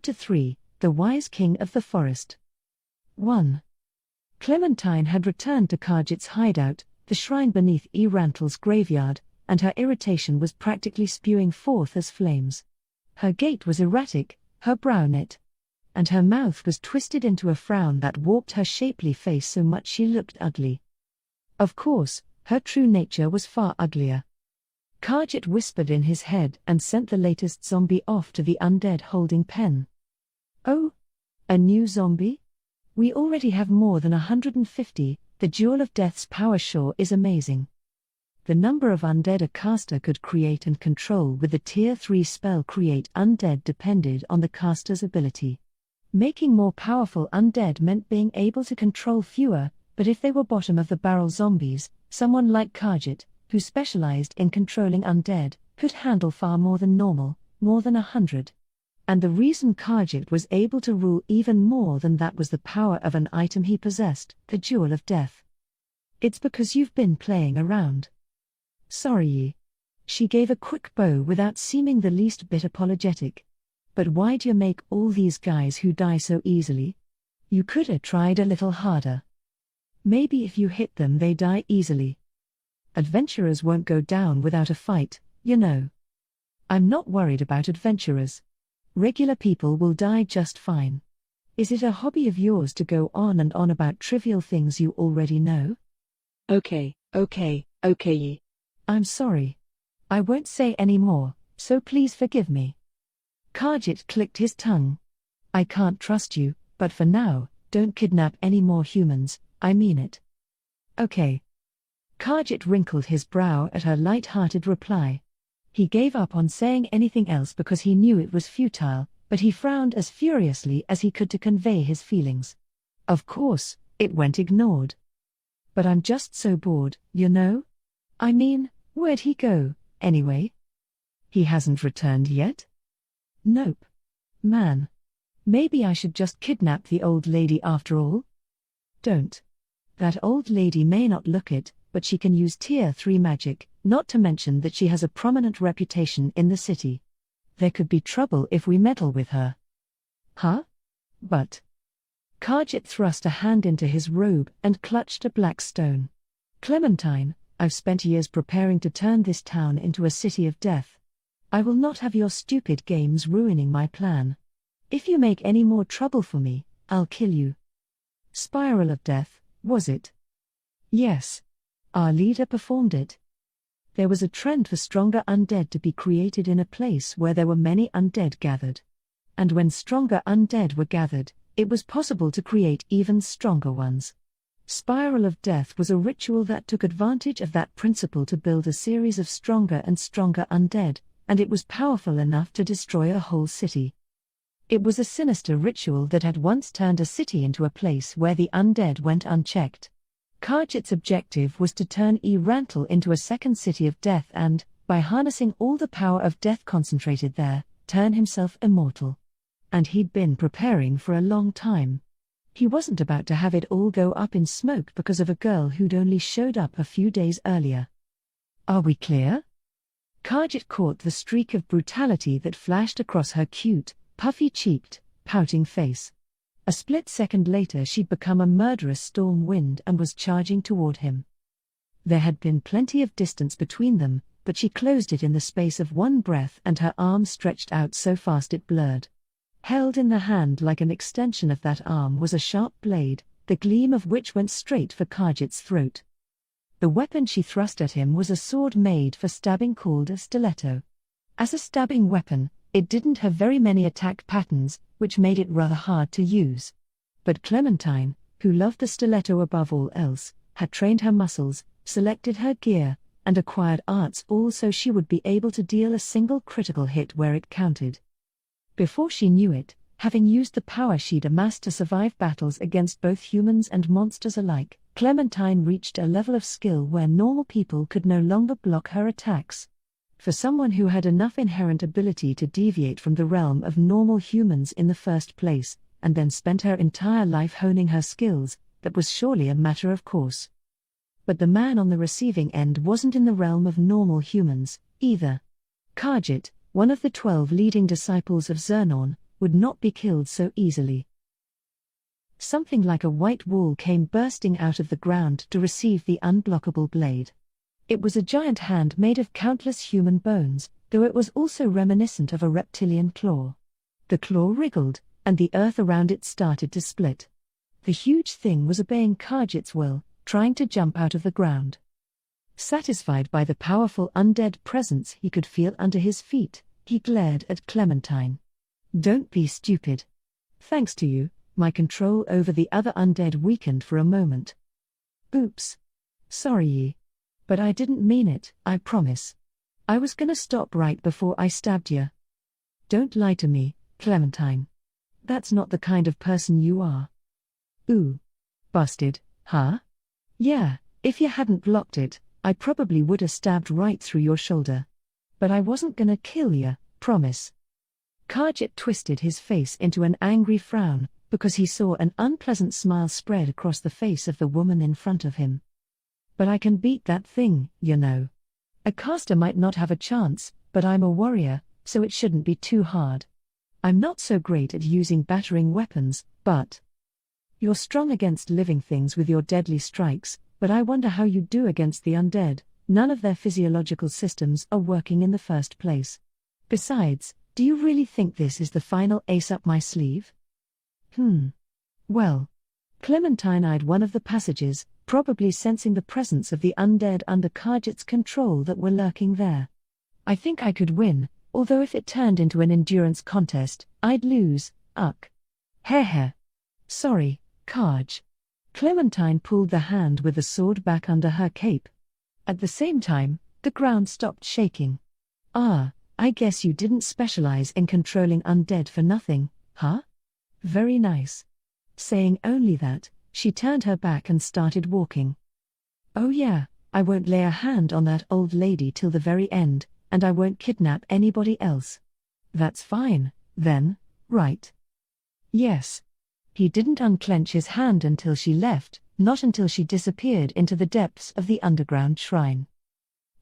Chapter 3, The Wise King of the Forest. 1. Clementine had returned to Khajiit's hideout, the shrine beneath Rantle's graveyard, and her irritation was practically spewing forth as flames. Her gait was erratic, her brow knit, and her mouth was twisted into a frown that warped her shapely face so much she looked ugly. Of course, her true nature was far uglier. Khajiit whispered in his head and sent the latest zombie off to the undead holding pen. Oh? A new zombie? We already have more than 150, the Jewel of Death's power sure is amazing. The number of undead a caster could create and control with the Tier 3 spell Create Undead depended on the caster's ability. Making more powerful undead meant being able to control fewer, but if they were bottom-of-the-barrel zombies, someone like Khajiit, who specialized in controlling undead, could handle far more than normal, more than 100. And the reason Khajiit was able to rule even more than that was the power of an item he possessed, the Jewel of Death. It's because you've been playing around. Sorry. She gave a quick bow without seeming the least bit apologetic. But why'd you make all these guys who die so easily? You coulda tried a little harder. Maybe if you hit them they die easily. Adventurers won't go down without a fight, you know. I'm not worried about adventurers. Regular people will die just fine. Is it a hobby of yours to go on and on about trivial things you already know? Okay. I'm sorry. I won't say any more, so please forgive me. Khajiit clicked his tongue. I can't trust you, but for now, don't kidnap any more humans, I mean it. Okay. Khajiit wrinkled his brow at her light-hearted reply. He gave up on saying anything else because he knew it was futile, but he frowned as furiously as he could to convey his feelings. Of course, it went ignored. But I'm just so bored, you know? I mean, where'd he go, anyway? He hasn't returned yet? Nope. Man. Maybe I should just kidnap the old lady after all? Don't. That old lady may not look it, but she can use Tier 3 magic, not to mention that she has a prominent reputation in the city. There could be trouble if we meddle with her. Huh? But... Khajiit thrust a hand into his robe and clutched a black stone. Clementine, I've spent years preparing to turn this town into a city of death. I will not have your stupid games ruining my plan. If you make any more trouble for me, I'll kill you. Spiral of Death, was it? Yes. Our leader performed it. There was a trend for stronger undead to be created in a place where there were many undead gathered. And when stronger undead were gathered, it was possible to create even stronger ones. Spiral of Death was a ritual that took advantage of that principle to build a series of stronger and stronger undead, and it was powerful enough to destroy a whole city. It was a sinister ritual that had once turned a city into a place where the undead went unchecked. Khajiit's objective was to turn Rantle into a second city of death and, by harnessing all the power of death concentrated there, turn himself immortal. And he'd been preparing for a long time. He wasn't about to have it all go up in smoke because of a girl who'd only showed up a few days earlier. Are we clear? Khajiit caught the streak of brutality that flashed across her cute, puffy-cheeked, pouting face. A split second later she'd become a murderous storm wind and was charging toward him. There had been plenty of distance between them, but she closed it in the space of one breath and her arm stretched out so fast it blurred. Held in the hand like an extension of that arm was a sharp blade, the gleam of which went straight for Khajiit's throat. The weapon she thrust at him was a sword made for stabbing called a stiletto. As a stabbing weapon, it didn't have very many attack patterns, which made it rather hard to use. But Clementine, who loved the stiletto above all else, had trained her muscles, selected her gear, and acquired arts all so she would be able to deal a single critical hit where it counted. Before she knew it, having used the power she'd amassed to survive battles against both humans and monsters alike, Clementine reached a level of skill where normal people could no longer block her attacks. For someone who had enough inherent ability to deviate from the realm of normal humans in the first place, and then spent her entire life honing her skills, that was surely a matter of course. But the man on the receiving end wasn't in the realm of normal humans, either. Khajiit, one of the 12 leading disciples of Zernon, would not be killed so easily. Something like a white wall came bursting out of the ground to receive the unblockable blade. It was a giant hand made of countless human bones, though it was also reminiscent of a reptilian claw. The claw wriggled, and the earth around it started to split. The huge thing was obeying Khajiit's will, trying to jump out of the ground. Satisfied by the powerful undead presence he could feel under his feet, he glared at Clementine. "Don't be stupid. Thanks to you, my control over the other undead weakened for a moment." "Oops. Sorry ye. But I didn't mean it, I promise. I was gonna stop right before I stabbed ya." "Don't lie to me, Clementine. That's not the kind of person you are." "Ooh. Busted, huh? Yeah, if you hadn't blocked it, I probably would have stabbed right through your shoulder. But I wasn't gonna kill ya, promise." Khajiit twisted his face into an angry frown, because he saw an unpleasant smile spread across the face of the woman in front of him. "But I can beat that thing, you know. A caster might not have a chance, but I'm a warrior, so it shouldn't be too hard. I'm not so great at using battering weapons, but you're strong against living things with your deadly strikes, but I wonder how you do against the undead. None of their physiological systems are working in the first place. Besides, do you really think this is the final ace up my sleeve?" Well. Clementine eyed one of the passages, probably sensing the presence of the undead under Khajiit's control that were lurking there. "I think I could win, although if it turned into an endurance contest, I'd lose, Heh. Sorry, Kaj." Clementine pulled the hand with the sword back under her cape. At the same time, the ground stopped shaking. I guess you didn't specialize in controlling undead for nothing, huh? Very nice." Saying only that, she turned her back and started walking. "Oh yeah, I won't lay a hand on that old lady till the very end, and I won't kidnap anybody else." "That's fine, then, right?" "Yes." He didn't unclench his hand until she left, not until she disappeared into the depths of the underground shrine.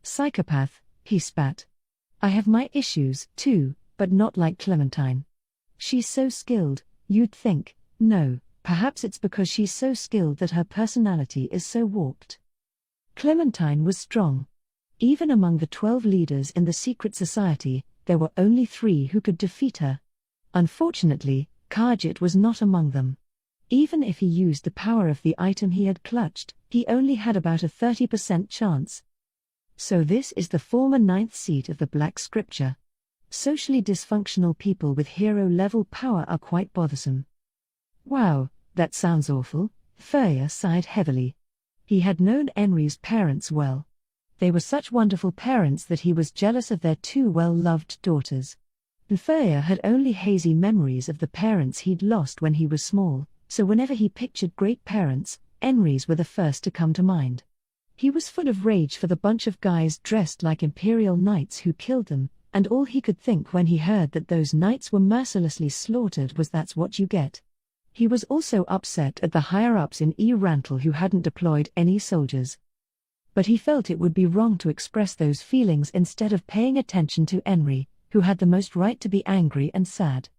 "Psychopath," he spat. "I have my issues, too, but not like Clementine. She's so skilled, you'd think. No, perhaps it's because she's so skilled that her personality is so warped." Clementine was strong. Even among the 12 leaders in the secret society, there were only 3 who could defeat her. Unfortunately, Khajiit was not among them. Even if he used the power of the item he had clutched, he only had about a 30% chance. So this is the former 9th seat of the Black Scripture. Socially dysfunctional people with hero-level power are quite bothersome. Wow, that sounds awful. Furya sighed heavily. He had known Ainz's parents well. They were such wonderful parents that he was jealous of their 2 well-loved daughters. Furya had only hazy memories of the parents he'd lost when he was small, so whenever he pictured great parents, Ainz were the first to come to mind. He was full of rage for the bunch of guys dressed like imperial knights who killed them, and all he could think when he heard that those knights were mercilessly slaughtered was "that's what you get." He was also upset at the higher-ups in Rantel who hadn't deployed any soldiers. But he felt it would be wrong to express those feelings instead of paying attention to Ainz, who had the most right to be angry and sad.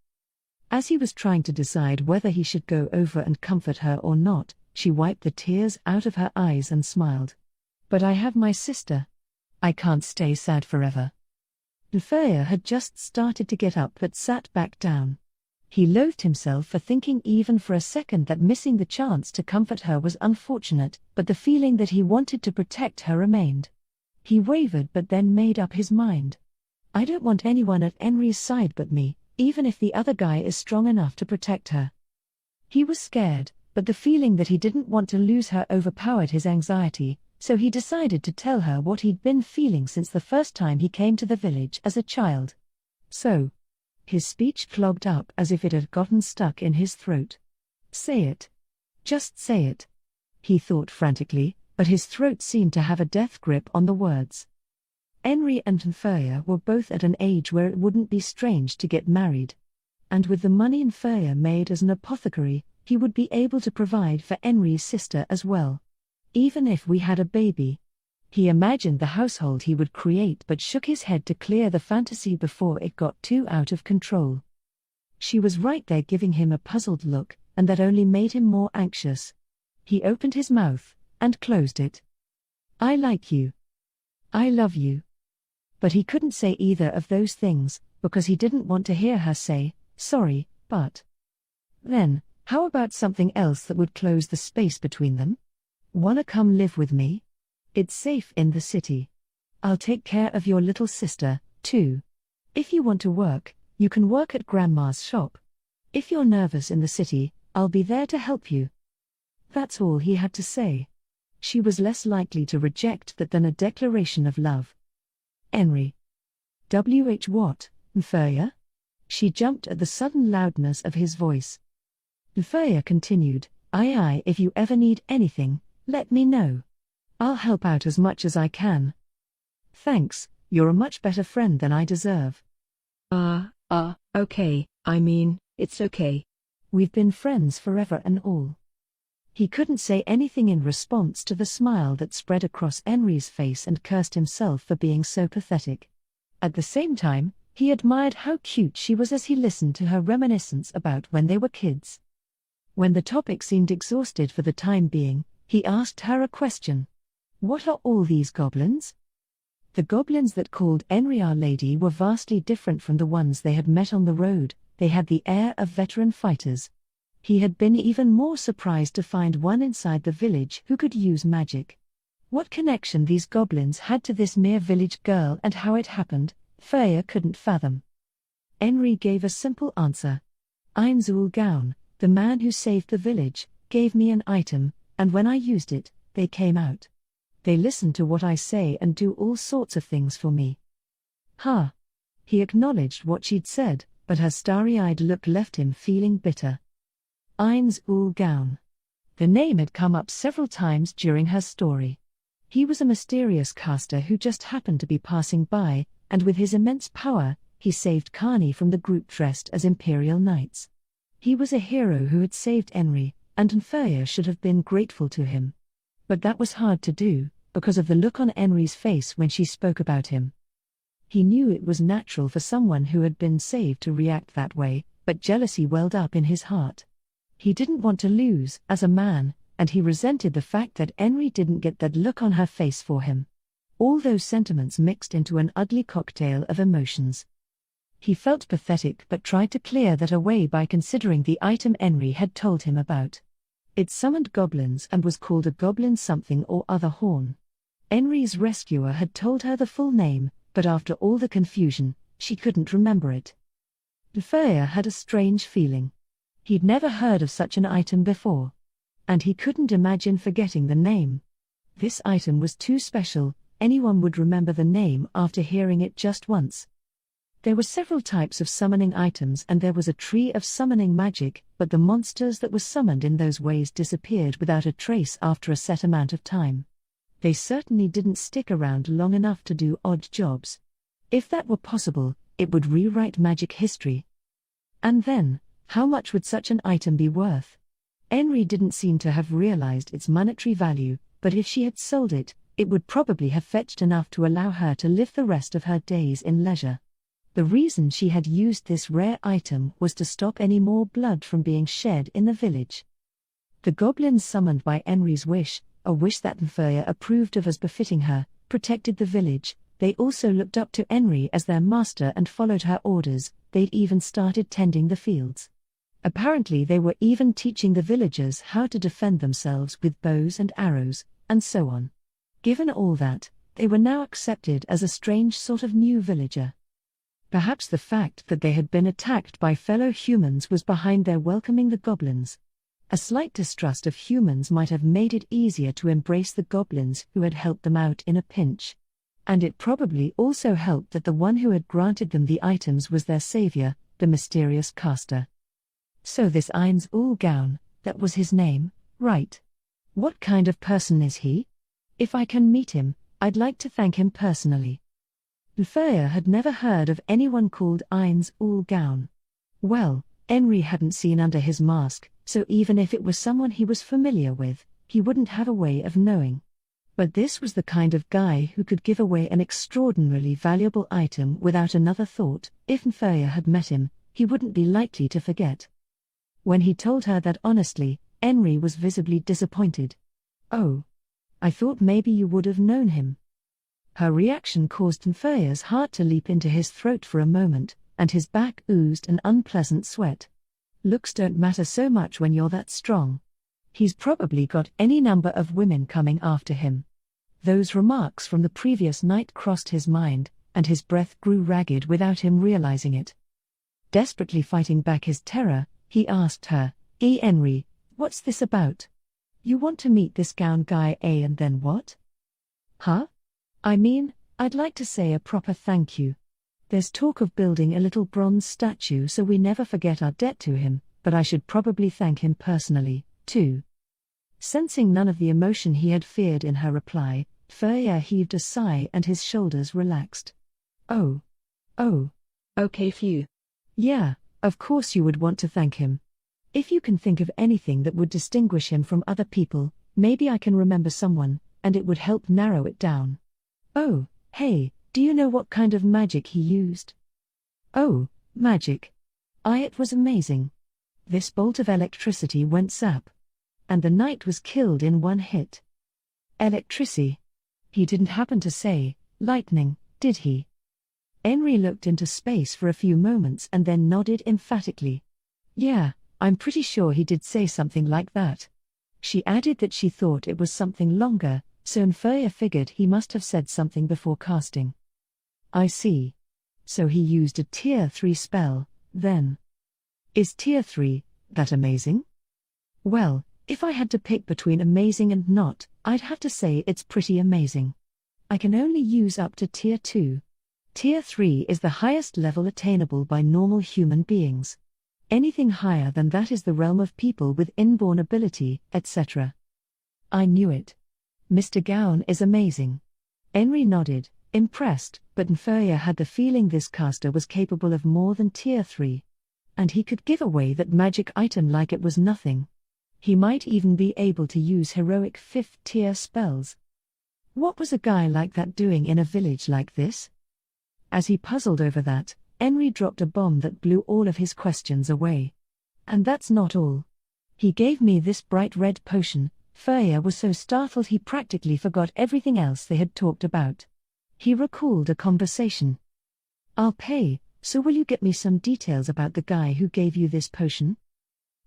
As he was trying to decide whether he should go over and comfort her or not, she wiped the tears out of her eyes and smiled. "But I have my sister. I can't stay sad forever." Furya had just started to get up but sat back down. He loathed himself for thinking even for a second that missing the chance to comfort her was unfortunate, but the feeling that he wanted to protect her remained. He wavered but then made up his mind. "I don't want anyone at Ainz's side but me, even if the other guy is strong enough to protect her." He was scared, but the feeling that he didn't want to lose her overpowered his anxiety, so he decided to tell her what he'd been feeling since the first time he came to the village as a child. "So." His speech clogged up as if it had gotten stuck in his throat. "Say it. Just say it." He thought frantically, but his throat seemed to have a death grip on the words. Ainz and Furya were both at an age where it wouldn't be strange to get married. And with the money Furya made as an apothecary, he would be able to provide for Ainz's sister as well. "Even if we had a baby." He imagined the household he would create but shook his head to clear the fantasy before it got too out of control. She was right there giving him a puzzled look, and that only made him more anxious. He opened his mouth, and closed it. I like you. I love you. But he couldn't say either of those things, because he didn't want to hear her say, sorry, but. Then, how about something else that would close the space between them? Wanna come live with me? It's safe in the city. I'll take care of your little sister, too. If you want to work, you can work at Grandma's shop. If you're nervous in the city, I'll be there to help you. That's all he had to say. She was less likely to reject that than a declaration of love. Henry. What, Mfurya? She jumped at the sudden loudness of his voice. Mfurya continued, Aye, if you ever need anything, let me know. I'll help out as much as I can. Thanks, you're a much better friend than I deserve. Okay, I mean, it's okay. We've been friends forever and all. He couldn't say anything in response to the smile that spread across Henry's face and cursed himself for being so pathetic. At the same time, he admired how cute she was as he listened to her reminiscence about when they were kids. When the topic seemed exhausted for the time being, he asked her a question. What are all these goblins? The goblins that called Henry Our Lady were vastly different from the ones they had met on the road. They had the air of veteran fighters. He had been even more surprised to find one inside the village who could use magic. What connection these goblins had to this mere village girl and how it happened, Mfurya couldn't fathom. Henry gave a simple answer. Ainz Ooal Gown, the man who saved the village, gave me an item, and when I used it, they came out. They listen to what I say and do all sorts of things for me. Ha! He acknowledged what she'd said, but her starry-eyed look left him feeling bitter. Ainz Ooal Gown. The name had come up several times during her story. He was a mysterious caster who just happened to be passing by, and with his immense power, he saved Carney from the group dressed as Imperial Knights. He was a hero who had saved Henry, and Mfurya should have been grateful to him. But that was hard to do, because of the look on Henry's face when she spoke about him. He knew it was natural for someone who had been saved to react that way, but jealousy welled up in his heart. He didn't want to lose, as a man, and he resented the fact that Henry didn't get that look on her face for him. All those sentiments mixed into an ugly cocktail of emotions. He felt pathetic but tried to clear that away by considering the item Henry had told him about. It summoned goblins and was called a goblin something or other horn. Henry's rescuer had told her the full name, but after all the confusion, she couldn't remember it. Mfurya had a strange feeling. He'd never heard of such an item before. And he couldn't imagine forgetting the name. This item was too special, anyone would remember the name after hearing it just once. There were several types of summoning items and there was a tree of summoning magic, but the monsters that were summoned in those ways disappeared without a trace after a set amount of time. They certainly didn't stick around long enough to do odd jobs. If that were possible, it would rewrite magic history. And then, how much would such an item be worth? Henry didn't seem to have realized its monetary value, but if she had sold it, it would probably have fetched enough to allow her to live the rest of her days in leisure. The reason she had used this rare item was to stop any more blood from being shed in the village. The goblins summoned by Henry's wish, a wish that Mfurya approved of as befitting her, protected the village. They also looked up to Henry as their master and followed her orders. They'd even started tending the fields. Apparently they were even teaching the villagers how to defend themselves with bows and arrows, and so on. Given all that, they were now accepted as a strange sort of new villager. Perhaps the fact that they had been attacked by fellow humans was behind their welcoming the goblins. A slight distrust of humans might have made it easier to embrace the goblins who had helped them out in a pinch. And it probably also helped that the one who had granted them the items was their savior, the mysterious caster. So this Ainz Ooal Gown, that was his name, right? What kind of person is he? If I can meet him, I'd like to thank him personally. Mfurya had never heard of anyone called Ainz Ooal Gown. Well, Henry hadn't seen under his mask, so even if it was someone he was familiar with, he wouldn't have a way of knowing. But this was the kind of guy who could give away an extraordinarily valuable item without another thought. If Mfurya had met him, he wouldn't be likely to forget. When he told her that honestly, Henry was visibly disappointed. "Oh. I thought maybe you would have known him." Her reaction caused Nfea's heart to leap into his throat for a moment, and his back oozed an unpleasant sweat. Looks don't matter so much when you're that strong. He's probably got any number of women coming after him. Those remarks from the previous night crossed his mind, and his breath grew ragged without him realizing it. Desperately fighting back his terror, he asked her, Henry, what's this about? You want to meet this gown guy, and then what? Huh? I mean, I'd like to say a proper thank you. There's talk of building a little bronze statue so we never forget our debt to him, but I should probably thank him personally, too. Sensing none of the emotion he had feared in her reply, Nfea heaved a sigh and his shoulders relaxed. Oh. Okay, phew. Yeah, of course you would want to thank him. If you can think of anything that would distinguish him from other people, maybe I can remember someone, and it would help narrow it down. Oh, hey, do you know what kind of magic he used? Oh, magic. It was amazing. This bolt of electricity went zap. And the knight was killed in one hit. Electricity. He didn't happen to say, lightning, did he? Henry looked into space for a few moments and then nodded emphatically. Yeah, I'm pretty sure he did say something like that. She added that she thought it was something longer, so Nfea figured he must have said something before casting. I see. So he used a Tier 3 spell, then. Is Tier 3 that amazing? Well, if I had to pick between amazing and not, I'd have to say it's pretty amazing. I can only use up to Tier 2. Tier 3 is the highest level attainable by normal human beings. Anything higher than that is the realm of people with inborn ability, etc. I knew it. Mr. Gown is amazing. Henry nodded, impressed, but Nfea had the feeling this caster was capable of more than Tier 3. And he could give away that magic item like it was nothing. He might even be able to use heroic 5th tier spells. What was a guy like that doing in a village like this? As he puzzled over that, Henry dropped a bomb that blew all of his questions away. And that's not all. He gave me this bright red potion. Nfea was so startled he practically forgot everything else they had talked about. He recalled a conversation. I'll pay, so will you get me some details about the guy who gave you this potion?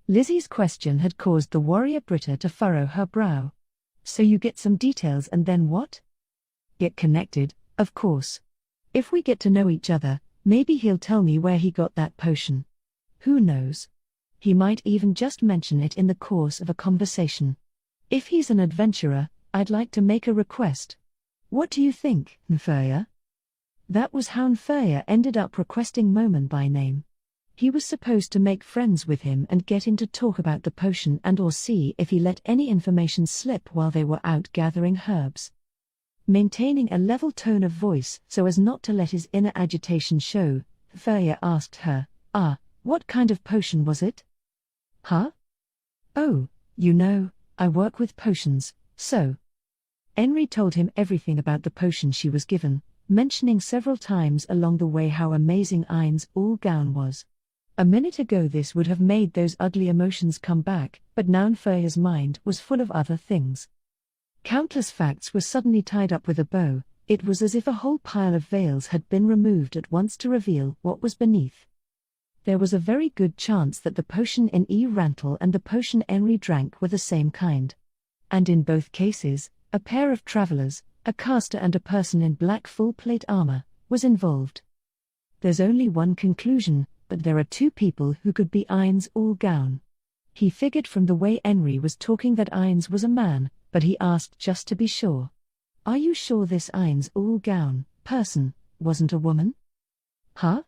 Lizzie's question had caused the warrior Britta to furrow her brow. So you get some details and then what? Get connected, of course. If we get to know each other, maybe he'll tell me where he got that potion. Who knows? He might even just mention it in the course of a conversation. If he's an adventurer, I'd like to make a request. What do you think, Nfea? That was how Nfea ended up requesting Moman by name. He was supposed to make friends with him and get him to talk about the potion and/or see if he let any information slip while they were out gathering herbs. Maintaining a level tone of voice so as not to let his inner agitation show, Nfea asked her, what kind of potion was it? Huh? Oh, I work with potions, so. Henry told him everything about the potion she was given, mentioning several times along the way how amazing Ainz Ooal Gown was. A minute ago this would have made those ugly emotions come back, but now Nfea's mind was full of other things. Countless facts were suddenly tied up with a bow. It was as if a whole pile of veils had been removed at once to reveal what was beneath. There was a very good chance that the potion in Rantel and the potion Henry drank were the same kind. And in both cases, a pair of travelers, a caster and a person in black full-plate armor, was involved. There's only one conclusion, but there are two people who could be Ainz Ooal Gown. He figured from the way Henry was talking that Ainz was a man, but he asked just to be sure. Are you sure this Ainz Ooal Gown person wasn't a woman? Huh?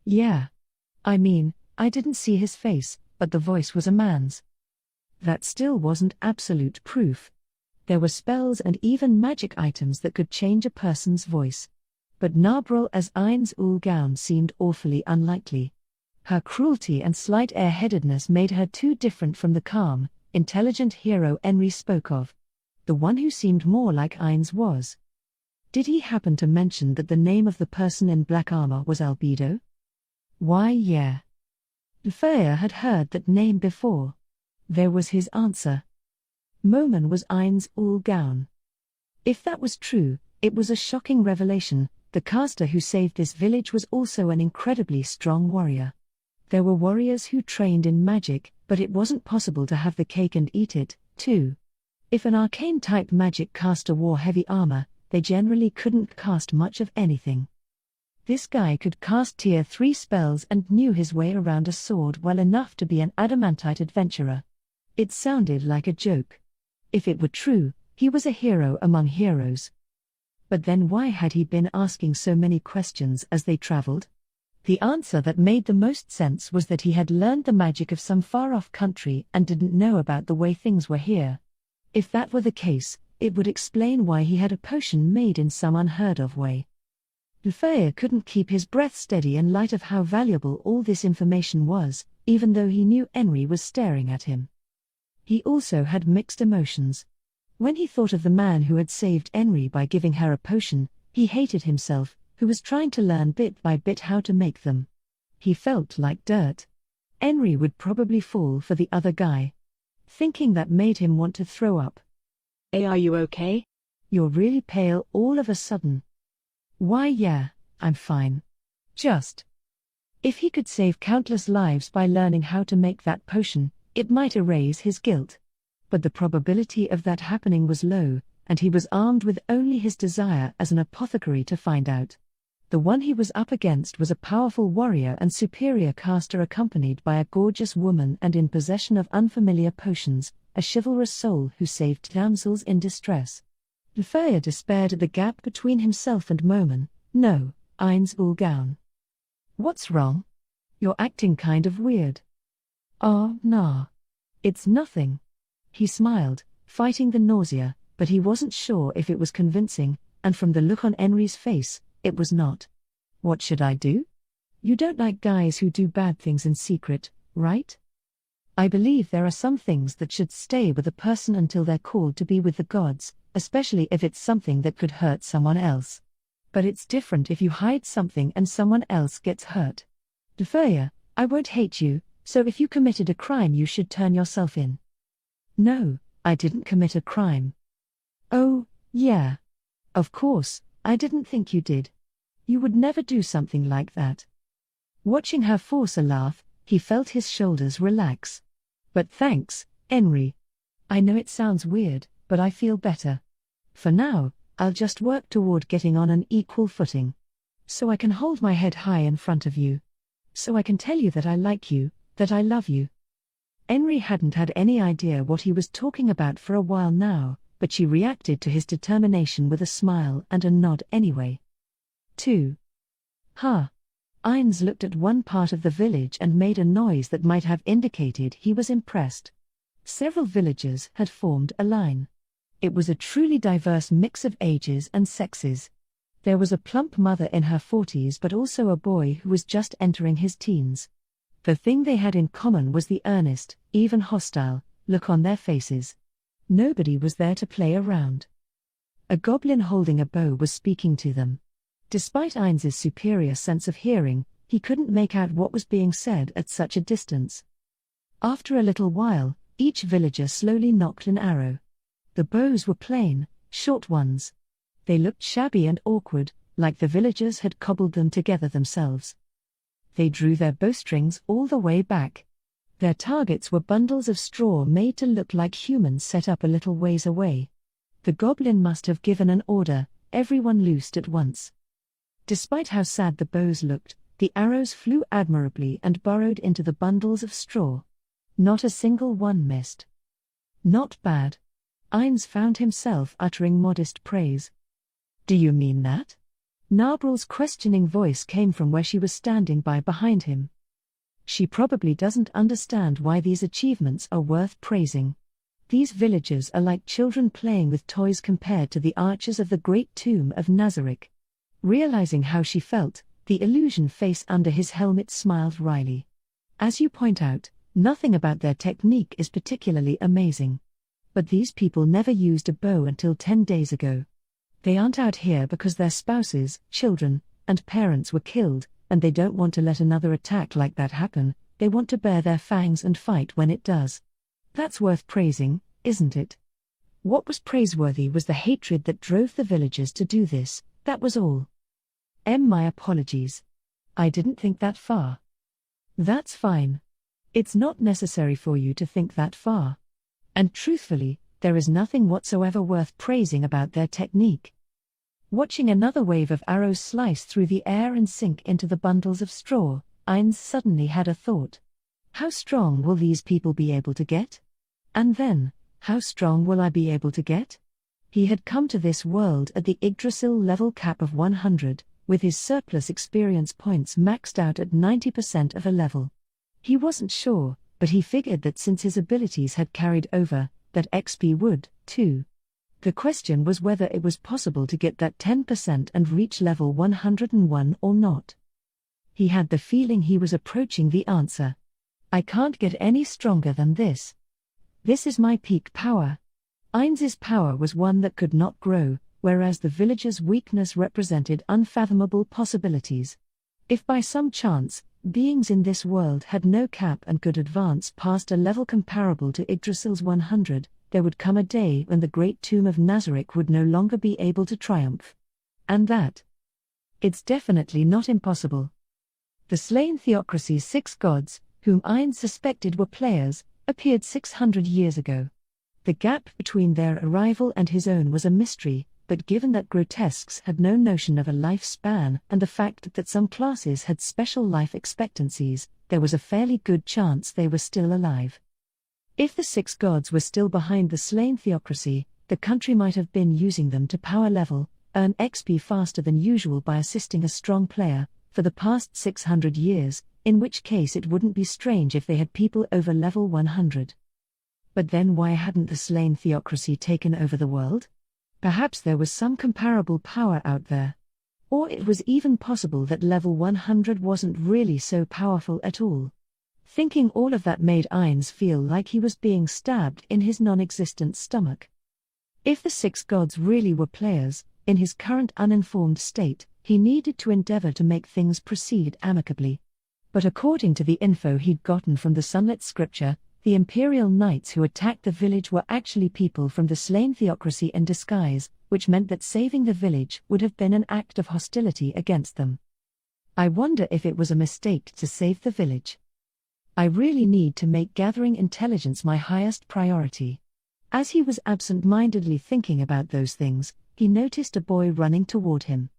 Yeah. I mean, I didn't see his face, but the voice was a man's. That still wasn't absolute proof. There were spells and even magic items that could change a person's voice. But Narbrol as Ainz Ooal Gown seemed awfully unlikely. Her cruelty and slight airheadedness made her too different from the calm, intelligent hero Henry spoke of. The one who seemed more like Ainz was. Did he happen to mention that the name of the person in black armor was Albedo? Why, yeah. Lefaya had heard that name before. There was his answer. Momen was Ainz Ooal Gown. If that was true, it was a shocking revelation. The caster who saved this village was also an incredibly strong warrior. There were warriors who trained in magic, but it wasn't possible to have the cake and eat it, too. If an arcane-type magic caster wore heavy armor, they generally couldn't cast much of anything. This guy could cast tier 3 spells and knew his way around a sword well enough to be an adamantite adventurer. It sounded like a joke. If it were true, he was a hero among heroes. But then why had he been asking so many questions as they traveled? The answer that made the most sense was that he had learned the magic of some far-off country and didn't know about the way things were here. If that were the case, it would explain why he had a potion made in some unheard-of way. Lefaya couldn't keep his breath steady in light of how valuable all this information was, even though he knew Ainz was staring at him. He also had mixed emotions. When he thought of the man who had saved Ainz by giving her a potion, he hated himself, who was trying to learn bit by bit how to make them. He felt like dirt. Ainz would probably fall for the other guy. Thinking that made him want to throw up. Hey, are you okay? You're really pale all of a sudden. Why yeah, I'm fine. Just. If he could save countless lives by learning how to make that potion, it might erase his guilt. But the probability of that happening was low, and he was armed with only his desire as an apothecary to find out. The one he was up against was a powerful warrior and superior caster accompanied by a gorgeous woman and in possession of unfamiliar potions, a chivalrous soul who saved damsels in distress. Lefaya despaired at the gap between himself and Momen. No, Ainz Ooal Gown. What's wrong? You're acting kind of weird. Oh, nah. It's nothing. He smiled, fighting the nausea, but he wasn't sure if it was convincing, and from the look on Ainz's face, it was not. What should I do? You don't like guys who do bad things in secret, right? I believe there are some things that should stay with a person until they're called to be with the gods, especially if it's something that could hurt someone else. But it's different if you hide something and someone else gets hurt. Lefaya, I won't hate you, so if you committed a crime you should turn yourself in. No, I didn't commit a crime. Oh, yeah. Of course, I didn't think you did. You would never do something like that. Watching her force a laugh, he felt his shoulders relax. But thanks, Ainz. I know it sounds weird, but I feel better. For now, I'll just work toward getting on an equal footing. So I can hold my head high in front of you. So I can tell you that I like you, that I love you. Ainz hadn't had any idea what he was talking about for a while now, but she reacted to his determination with a smile and a nod anyway. 2. Huh. Ainz looked at one part of the village and made a noise that might have indicated he was impressed. Several villagers had formed a line. It was a truly diverse mix of ages and sexes. There was a plump mother in her 40s but also a boy who was just entering his teens. The thing they had in common was the earnest, even hostile, look on their faces. Nobody was there to play around. A goblin holding a bow was speaking to them. Despite Ainz's superior sense of hearing, he couldn't make out what was being said at such a distance. After a little while, each villager slowly nocked an arrow. The bows were plain, short ones. They looked shabby and awkward, like the villagers had cobbled them together themselves. They drew their bowstrings all the way back. Their targets were bundles of straw made to look like humans set up a little ways away. The goblin must have given an order, everyone loosed at once. Despite how sad the bows looked, the arrows flew admirably and burrowed into the bundles of straw. Not a single one missed. Not bad. Ainz found himself uttering modest praise. Do you mean that? Narbral's questioning voice came from where she was standing behind him. She probably doesn't understand why these achievements are worth praising. These villagers are like children playing with toys compared to the archers of the great tomb of Nazarick. Realizing how she felt, the illusion face under his helmet smiled wryly. As you point out, nothing about their technique is particularly amazing. But these people never used a bow until 10 days ago. They aren't out here because their spouses, children, and parents were killed, and they don't want to let another attack like that happen, they want to bare their fangs and fight when it does. That's worth praising, isn't it? What was praiseworthy was the hatred that drove the villagers to do this, that was all. My apologies. I didn't think that far. That's fine. It's not necessary for you to think that far. And truthfully, there is nothing whatsoever worth praising about their technique. Watching another wave of arrows slice through the air and sink into the bundles of straw, Ainz suddenly had a thought. How strong will these people be able to get? And then, how strong will I be able to get? He had come to this world at the Yggdrasil level cap of 100, with his surplus experience points maxed out at 90% of a level. He wasn't sure, but he figured that since his abilities had carried over, that XP would, too. The question was whether it was possible to get that 10% and reach level 101 or not. He had the feeling he was approaching the answer. I can't get any stronger than this. This is my peak power. Ainz's power was one that could not grow, whereas the villager's weakness represented unfathomable possibilities. If by some chance, beings in this world had no cap and could advance past a level comparable to Yggdrasil's 100, there would come a day when the great tomb of Nazarick would no longer be able to triumph. And that. It's definitely not impossible. The slain theocracy's 6 gods, whom Ainz suspected were players, appeared 600 years ago. The gap between their arrival and his own was a mystery, but given that grotesques had no notion of a lifespan and the fact that some classes had special life expectancies, there was a fairly good chance they were still alive. If the 6 gods were still behind the slain theocracy, the country might have been using them to power level, earn XP faster than usual by assisting a strong player, for the past 600 years, in which case it wouldn't be strange if they had people over level 100. But then why hadn't the slain theocracy taken over the world? Perhaps there was some comparable power out there. Or it was even possible that level 100 wasn't really so powerful at all. Thinking all of that made Ainz feel like he was being stabbed in his non-existent stomach. If the 6 gods really were players, in his current uninformed state, he needed to endeavor to make things proceed amicably. But according to the info he'd gotten from the Sunlit Scripture, the Imperial Knights who attacked the village were actually people from the slain theocracy in disguise, which meant that saving the village would have been an act of hostility against them. I wonder if it was a mistake to save the village. I really need to make gathering intelligence my highest priority. As he was absent-mindedly thinking about those things, he noticed a boy running toward him.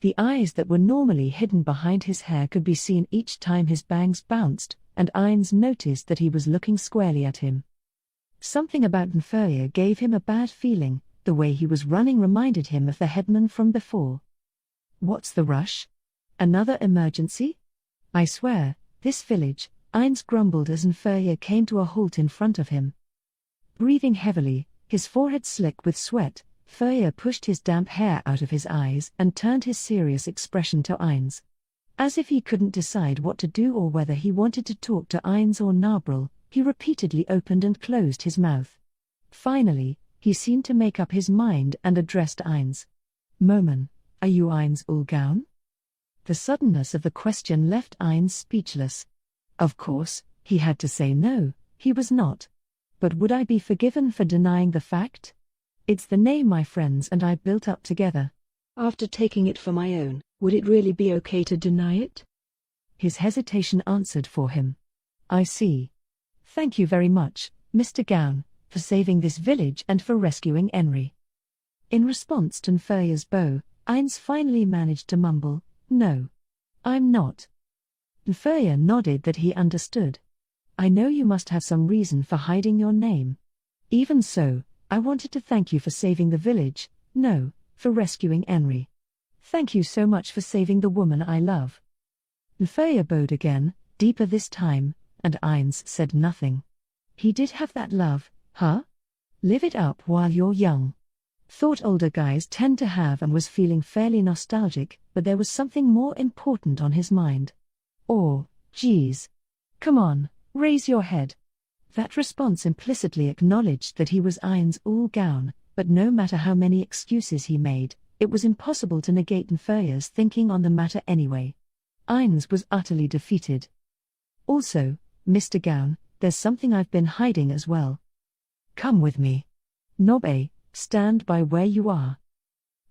The eyes that were normally hidden behind his hair could be seen each time his bangs bounced, and Ainz noticed that he was looking squarely at him. Something about Inferior gave him a bad feeling. The way he was running reminded him of the headman from before. What's the rush? Another emergency? I swear, this village, Ainz grumbled as Inferior came to a halt in front of him. Breathing heavily, his forehead slick with sweat, Inferior pushed his damp hair out of his eyes and turned his serious expression to Ainz. As if he couldn't decide what to do or whether he wanted to talk to Ainz or Nabril, he repeatedly opened and closed his mouth. Finally, he seemed to make up his mind and addressed Ainz. Momen, are you Ainz Ooal Gown? The suddenness of the question left Ainz speechless. Of course, he had to say no, he was not. But would I be forgiven for denying the fact? It's the name my friends and I built up together. After taking it for my own, would it really be okay to deny it? His hesitation answered for him. I see. Thank you very much, Mr. Gown, for saving this village and for rescuing Enri. In response to Inferior's bow, Ainz finally managed to mumble, No. I'm not. Inferior nodded that he understood. I know you must have some reason for hiding your name. Even so, I wanted to thank you for saving the village, no, for rescuing Enri. Thank you so much for saving the woman I love. Inferior bowed again, deeper this time, and Ainz said nothing. He did have that love, huh? Live it up while you're young. Thought older guys tend to have, and was feeling fairly nostalgic, but there was something more important on his mind. Or, geez. Come on, raise your head. That response implicitly acknowledged that he was Ainz Ooal Gown, but no matter how many excuses he made, it was impossible to negate Inferior's thinking on the matter anyway. Ainz was utterly defeated. Also, Mr. Gown, there's something I've been hiding as well. Come with me. Nobbe, stand by where you are.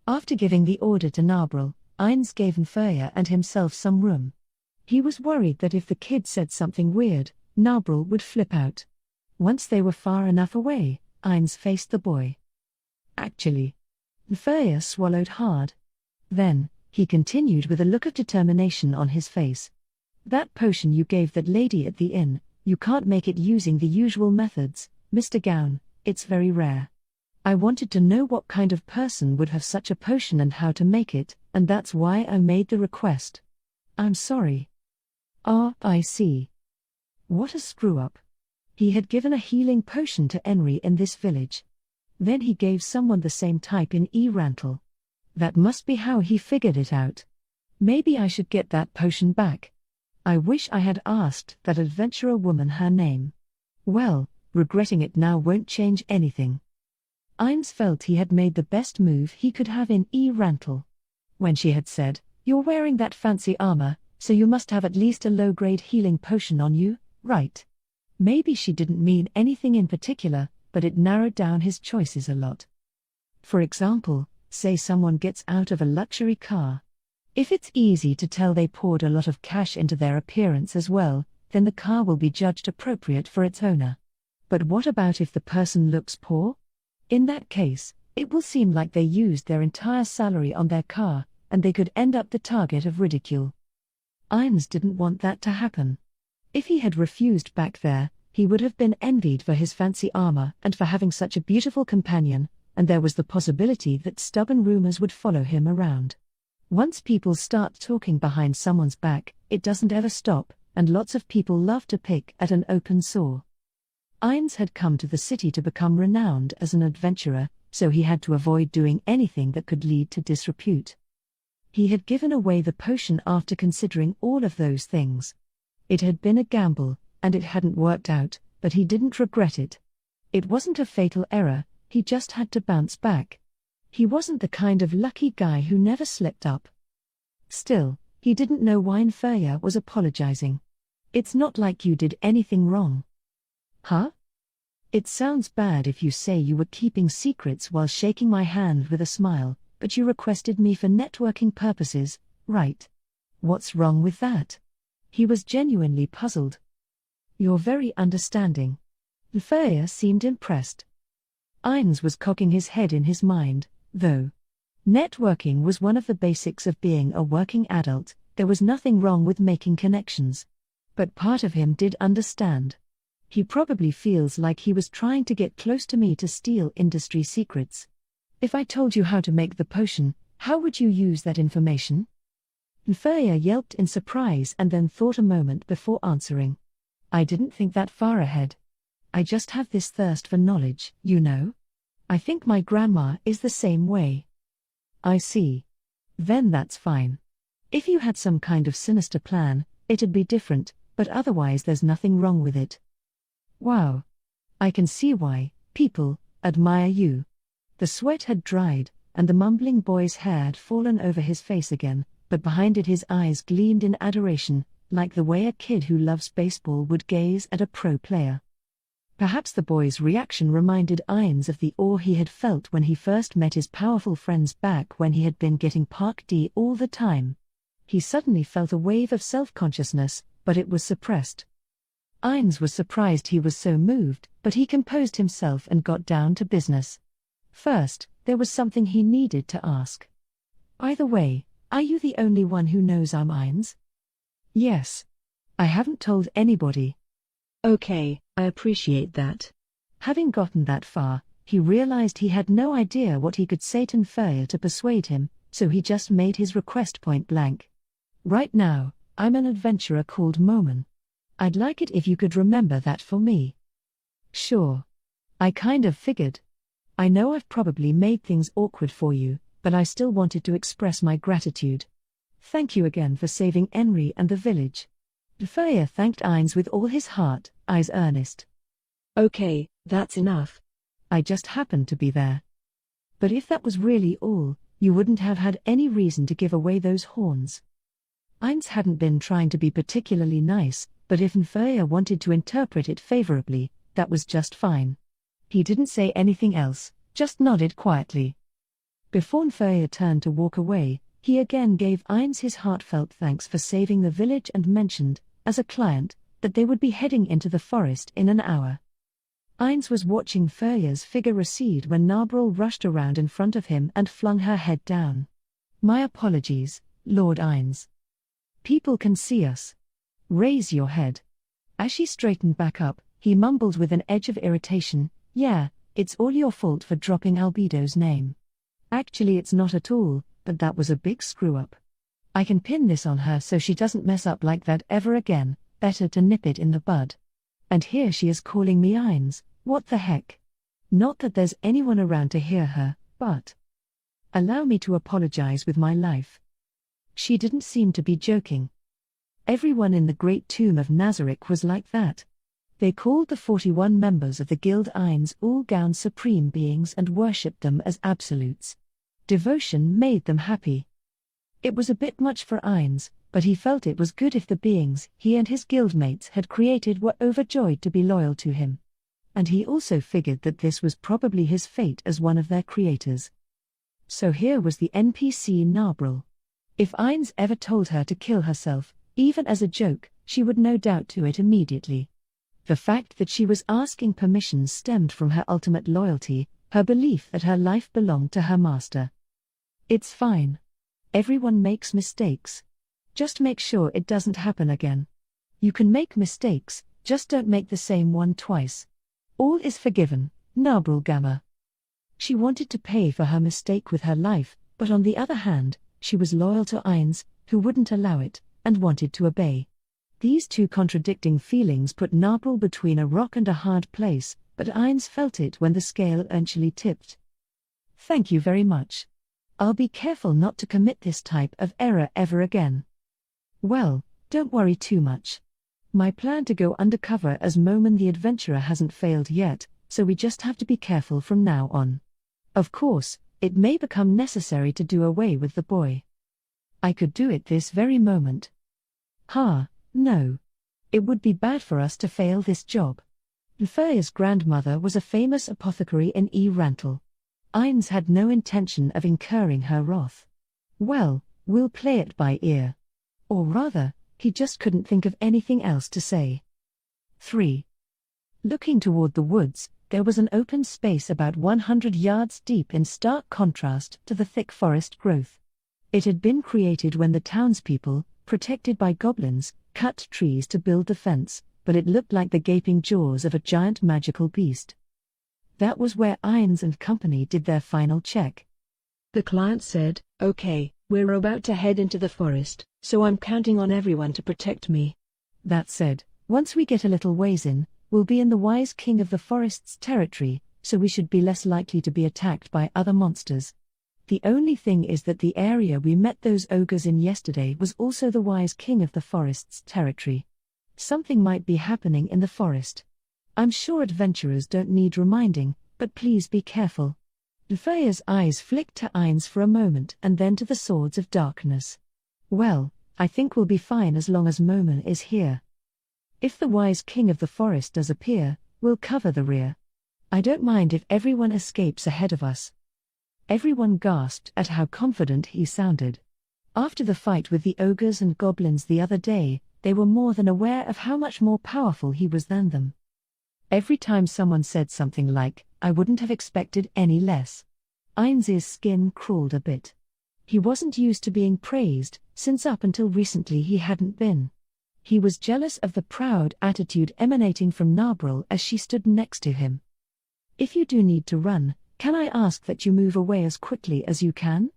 After giving the order to Narbril, Ainz gave Nferya and himself some room. He was worried that if the kid said something weird, Narbril would flip out. Once they were far enough away, Ainz faced the boy. Actually. Nferya swallowed hard. Then, he continued with a look of determination on his face. That potion you gave that lady at the inn, you can't make it using the usual methods, Mr. Gown, it's very rare. I wanted to know what kind of person would have such a potion and how to make it, and that's why I made the request. I'm sorry. I see. What a screw-up. He had given a healing potion to Enri in this village. Then he gave someone the same type in Rantel. That must be how he figured it out. Maybe I should get that potion back. I wish I had asked that adventurer woman her name. Well, regretting it now won't change anything. Ainz felt he had made the best move he could have in Rantel. When she had said, "You're wearing that fancy armor, so you must have at least a low-grade healing potion on you, right?" Maybe she didn't mean anything in particular, but it narrowed down his choices a lot. For example, say someone gets out of a luxury car. If it's easy to tell they poured a lot of cash into their appearance as well, then the car will be judged appropriate for its owner. But what about if the person looks poor? In that case, it will seem like they used their entire salary on their car, and they could end up the target of ridicule. Ainz didn't want that to happen. If he had refused back there, he would have been envied for his fancy armor and for having such a beautiful companion, and there was the possibility that stubborn rumors would follow him around. Once people start talking behind someone's back, it doesn't ever stop, and lots of people love to pick at an open sore. Ainz had come to the city to become renowned as an adventurer, so he had to avoid doing anything that could lead to disrepute. He had given away the potion after considering all of those things. It had been a gamble, and it hadn't worked out, but he didn't regret it. It wasn't a fatal error, he just had to bounce back. He wasn't the kind of lucky guy who never slipped up. Still, he didn't know why Nferya was apologizing. It's not like you did anything wrong. Huh? It sounds bad if you say you were keeping secrets while shaking my hand with a smile, but you requested me for networking purposes, right? What's wrong with that? He was genuinely puzzled. You're very understanding. Nferya seemed impressed. Ainz was cocking his head in his mind, though. Networking was one of the basics of being a working adult, there was nothing wrong with making connections. But part of him did understand. He probably feels like he was trying to get close to me to steal industry secrets. If I told you how to make the potion, how would you use that information? Nferya yelped in surprise and then thought a moment before answering. I didn't think that far ahead. I just have this thirst for knowledge, you know? I think my grandma is the same way. I see. Then that's fine. If you had some kind of sinister plan, it'd be different, but otherwise there's nothing wrong with it. Wow. I can see why people admire you. The sweat had dried, and the mumbling boy's hair had fallen over his face again, but behind it his eyes gleamed in adoration, like the way a kid who loves baseball would gaze at a pro player. Perhaps the boy's reaction reminded Ainz of the awe he had felt when he first met his powerful friends back when he had been getting Park D all the time. He suddenly felt a wave of self-consciousness, but it was suppressed. Ainz was surprised he was so moved, but he composed himself and got down to business. First, there was something he needed to ask. By the way, are you the only one who knows I'm Ainz? Yes. I haven't told anybody. Okay, I appreciate that. Having gotten that far, he realized he had no idea what he could say to Nferya to persuade him, so he just made his request point blank. Right now, I'm an adventurer called Moman. I'd like it if you could remember that for me. Sure. I kind of figured. I know I've probably made things awkward for you, but I still wanted to express my gratitude. Thank you again for saving Enri and the village. Nferya thanked Ainz with all his heart, eyes earnest. Okay, that's enough. I just happened to be there. But if that was really all, you wouldn't have had any reason to give away those horns. Ainz hadn't been trying to be particularly nice, but if Nferia wanted to interpret it favorably, that was just fine. He didn't say anything else, just nodded quietly. Before Nferia turned to walk away, he again gave Ainz his heartfelt thanks for saving the village and mentioned, as a client, that they would be heading into the forest in an hour. Ainz was watching Nferia's figure recede when Narbril rushed around in front of him and flung her head down. "My apologies, Lord Ainz. People can see us. Raise your head." As she straightened back up, he mumbled with an edge of irritation, "Yeah, it's all your fault for dropping Albedo's name. Actually it's not at all, but that was a big screw-up. I can pin this on her so she doesn't mess up like that ever again, better to nip it in the bud. And here she is calling me Ainz, what the heck? Not that there's anyone around to hear her, but allow me to apologize with my life." She didn't seem to be joking. Everyone in the Great Tomb of Nazarick was like that. They called the 41 members of the guild Ainz Ooal Gown supreme beings and worshipped them as absolutes. Devotion made them happy. It was a bit much for Ainz, but he felt it was good if the beings he and his guildmates had created were overjoyed to be loyal to him. And he also figured that this was probably his fate as one of their creators. So here was the NPC Narbril. If Ainz ever told her to kill herself, even as a joke, she would no doubt do it immediately. The fact that she was asking permission stemmed from her ultimate loyalty, her belief that her life belonged to her master. "It's fine. Everyone makes mistakes. Just make sure it doesn't happen again. You can make mistakes, just don't make the same one twice. All is forgiven, Narbril Gamma." She wanted to pay for her mistake with her life, but on the other hand, she was loyal to Ainz, who wouldn't allow it, and wanted to obey. These two contradicting feelings put Narbril between a rock and a hard place, but Ainz felt it when the scale eventually tipped. "Thank you very much. I'll be careful not to commit this type of error ever again." "Well, don't worry too much. My plan to go undercover as Moman the Adventurer hasn't failed yet, so we just have to be careful from now on. Of course, it may become necessary to do away with the boy. I could do it this very moment." No. It would be bad for us to fail this job. Nferia's grandmother was a famous apothecary in Rantel. Ainz had no intention of incurring her wrath. Well, we'll play it by ear. Or rather, he just couldn't think of anything else to say. 3. Looking toward the woods, there was an open space about 100 yards deep in stark contrast to the thick forest growth. It had been created when the townspeople, protected by goblins, cut trees to build the fence, but it looked like the gaping jaws of a giant magical beast. That was where Ainz and company did their final check. The client said, "Okay, we're about to head into the forest, so I'm counting on everyone to protect me." That said, once we get a little ways in, we'll be in the wise king of the forest's territory, so we should be less likely to be attacked by other monsters. The only thing is that the area we met those ogres in yesterday was also the wise king of the forest's territory. Something might be happening in the forest. I'm sure adventurers don't need reminding, but please be careful. Nferia's eyes flicked to Ainz for a moment and then to the swords of darkness. "Well, I think we'll be fine as long as Moman is here. If the wise king of the forest does appear, we'll cover the rear. I don't mind if everyone escapes ahead of us." Everyone gasped at how confident he sounded. After the fight with the ogres and goblins the other day, they were more than aware of how much more powerful he was than them. Every time someone said something like, "I wouldn't have expected any less," Ainz's skin crawled a bit. He wasn't used to being praised, since up until recently he hadn't been. He was jealous of the proud attitude emanating from Narbril as she stood next to him. "If you do need to run, can I ask that you move away as quickly as you can?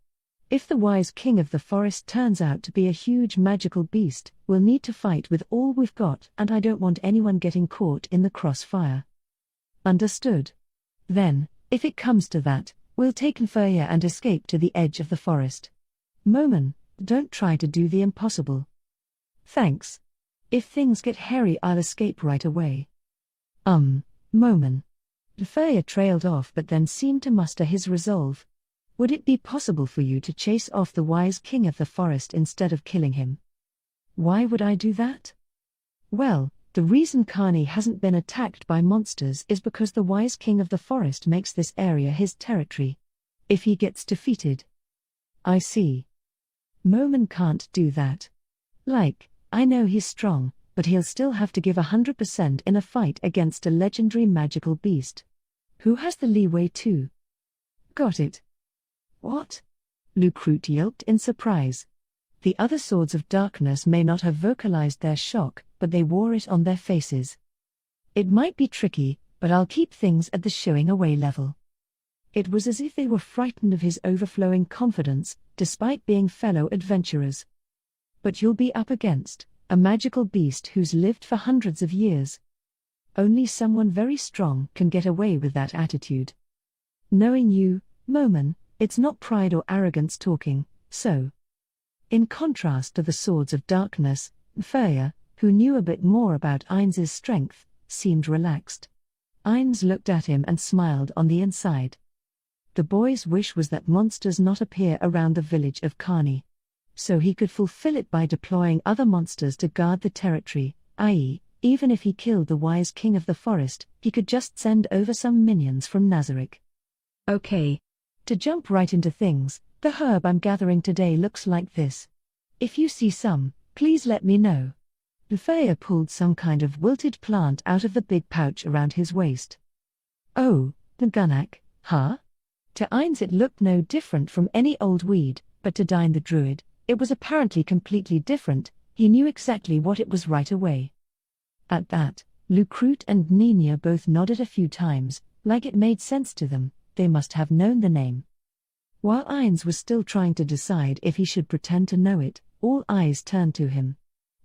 If the wise king of the forest turns out to be a huge magical beast, we'll need to fight with all we've got, and I don't want anyone getting caught in the crossfire." "Understood. Then, if it comes to that, we'll take Nferia and escape to the edge of the forest. Moman, don't try to do the impossible." "Thanks. If things get hairy I'll escape right away." Moman." Nferia trailed off but then seemed to muster his resolve. "Would it be possible for you to chase off the wise king of the forest instead of killing him?" "Why would I do that?" Well, the reason Carney hasn't been attacked by monsters is because the wise king of the forest makes this area his territory. If he gets defeated. I see. Moman can't do that. I know he's strong, but he'll still have to give 100% in a fight against a legendary magical beast. Who has the leeway to? Got it. What? Lucrute yelped in surprise. The other Swords of Darkness may not have vocalized their shock, but they wore it on their faces. It might be tricky, but I'll keep things at the showing away level. It was as if they were frightened of his overflowing confidence, despite being fellow adventurers. But you'll be up against a magical beast who's lived for hundreds of years. Only someone very strong can get away with that attitude. Knowing you, Moman, it's not pride or arrogance talking, so. In contrast to the Swords of Darkness, Furya, who knew a bit more about Ainz's strength, seemed relaxed. Ainz looked at him and smiled on the inside. The boy's wish was that monsters not appear around the village of Carney. So he could fulfill it by deploying other monsters to guard the territory, i.e., even if he killed the wise king of the forest, he could just send over some minions from Nazarick. Okay. To jump right into things, the herb I'm gathering today looks like this. If you see some, please let me know. Furya pulled some kind of wilted plant out of the big pouch around his waist. Oh, the Gunnak, huh? To Ainz it looked no different from any old weed, but to Dine the druid, it was apparently completely different. He knew exactly what it was right away. At that, Lucrute and Nina both nodded a few times, like it made sense to them. They must have known the name. While Ainz was still trying to decide if he should pretend to know it, all eyes turned to him.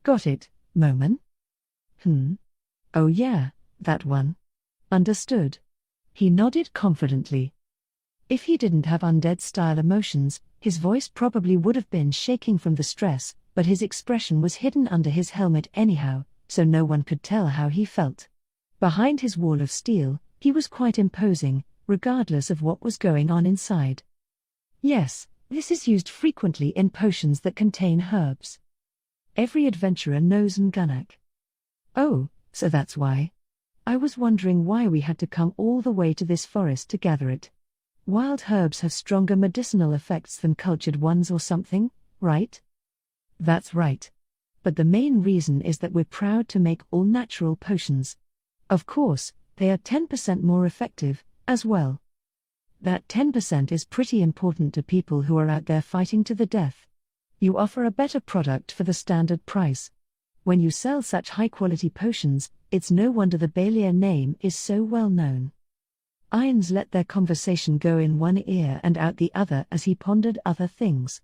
Got it, Moman? Oh yeah, that one. Understood. He nodded confidently. If he didn't have undead-style emotions, his voice probably would have been shaking from the stress, but his expression was hidden under his helmet anyhow, so no one could tell how he felt. Behind his wall of steel, he was quite imposing, regardless of what was going on inside. Yes, this is used frequently in potions that contain herbs. Every adventurer knows N'Gunnak. Oh, so that's why. I was wondering why we had to come all the way to this forest to gather it. Wild herbs have stronger medicinal effects than cultured ones or something, right? That's right. But the main reason is that we're proud to make all natural potions. Of course, they are 10% more effective, as well. That 10% is pretty important to people who are out there fighting to the death. You offer a better product for the standard price. When you sell such high-quality potions, it's no wonder the Balia name is so well known. Ainz let their conversation go in one ear and out the other as he pondered other things.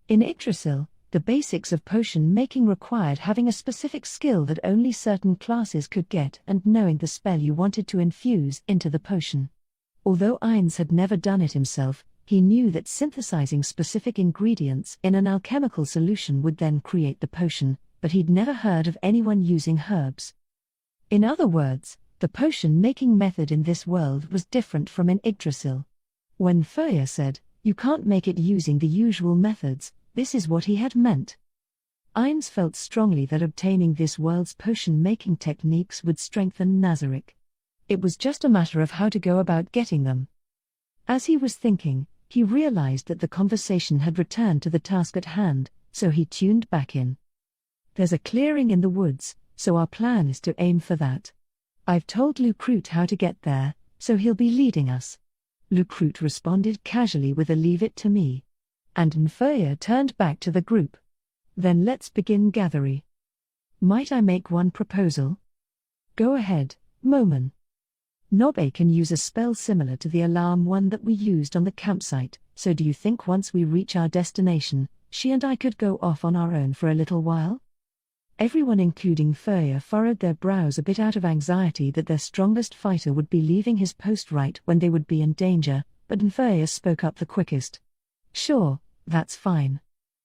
In Yggdrasil, the basics of potion making required having a specific skill that only certain classes could get and knowing the spell you wanted to infuse into the potion. Although Ainz had never done it himself, he knew that synthesizing specific ingredients in an alchemical solution would then create the potion, but he'd never heard of anyone using herbs. In other words, the potion-making method in this world was different from in Yggdrasil. When Furya said, "You can't make it using the usual methods," this is what he had meant. Ainz felt strongly that obtaining this world's potion-making techniques would strengthen Nazarick. It was just a matter of how to go about getting them. As he was thinking, he realized that the conversation had returned to the task at hand, so he tuned back in. There's a clearing in the woods, so our plan is to aim for that. I've told Lucrute how to get there, so he'll be leading us. Lucrute responded casually with a "leave it to me." And N'Furya turned back to the group. Then let's begin gathering. Might I make one proposal? Go ahead, Moman. Nobbe can use a spell similar to the alarm one that we used on the campsite, so do you think once we reach our destination, she and I could go off on our own for a little while? Everyone including Furya furrowed their brows a bit out of anxiety that their strongest fighter would be leaving his post right when they would be in danger, but Furya spoke up the quickest. Sure, that's fine.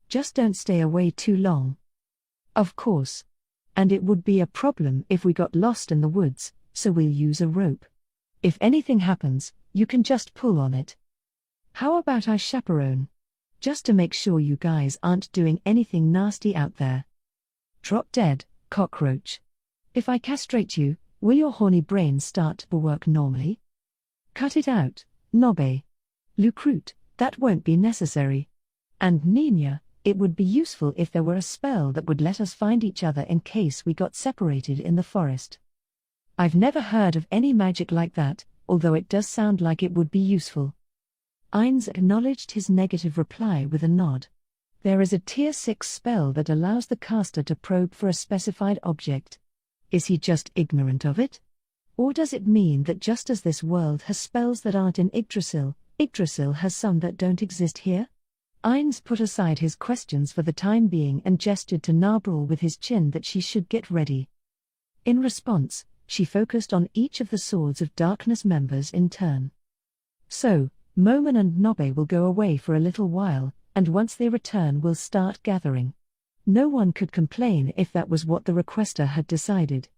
Just don't stay away too long. Of course. And it would be a problem if we got lost in the woods, so we'll use a rope. If anything happens, you can just pull on it. How about I chaperone? Just to make sure you guys aren't doing anything nasty out there. Drop dead, cockroach. If I castrate you, will your horny brain start to work normally? Cut it out, Nobbe. Lucrute, that won't be necessary. And Nina, it would be useful if there were a spell that would let us find each other in case we got separated in the forest. I've never heard of any magic like that, although it does sound like it would be useful. Ainz acknowledged his negative reply with a nod. There is a Tier 6 spell that allows the caster to probe for a specified object. Is he just ignorant of it? Or does it mean that just as this world has spells that aren't in Yggdrasil, Yggdrasil has some that don't exist here? Ainz put aside his questions for the time being and gestured to Nabrul with his chin that she should get ready. In response, she focused on each of the Swords of Darkness members in turn. So, Momen and Nobbe will go away for a little while, and once they return we'll start gathering. No one could complain if that was what the requester had decided.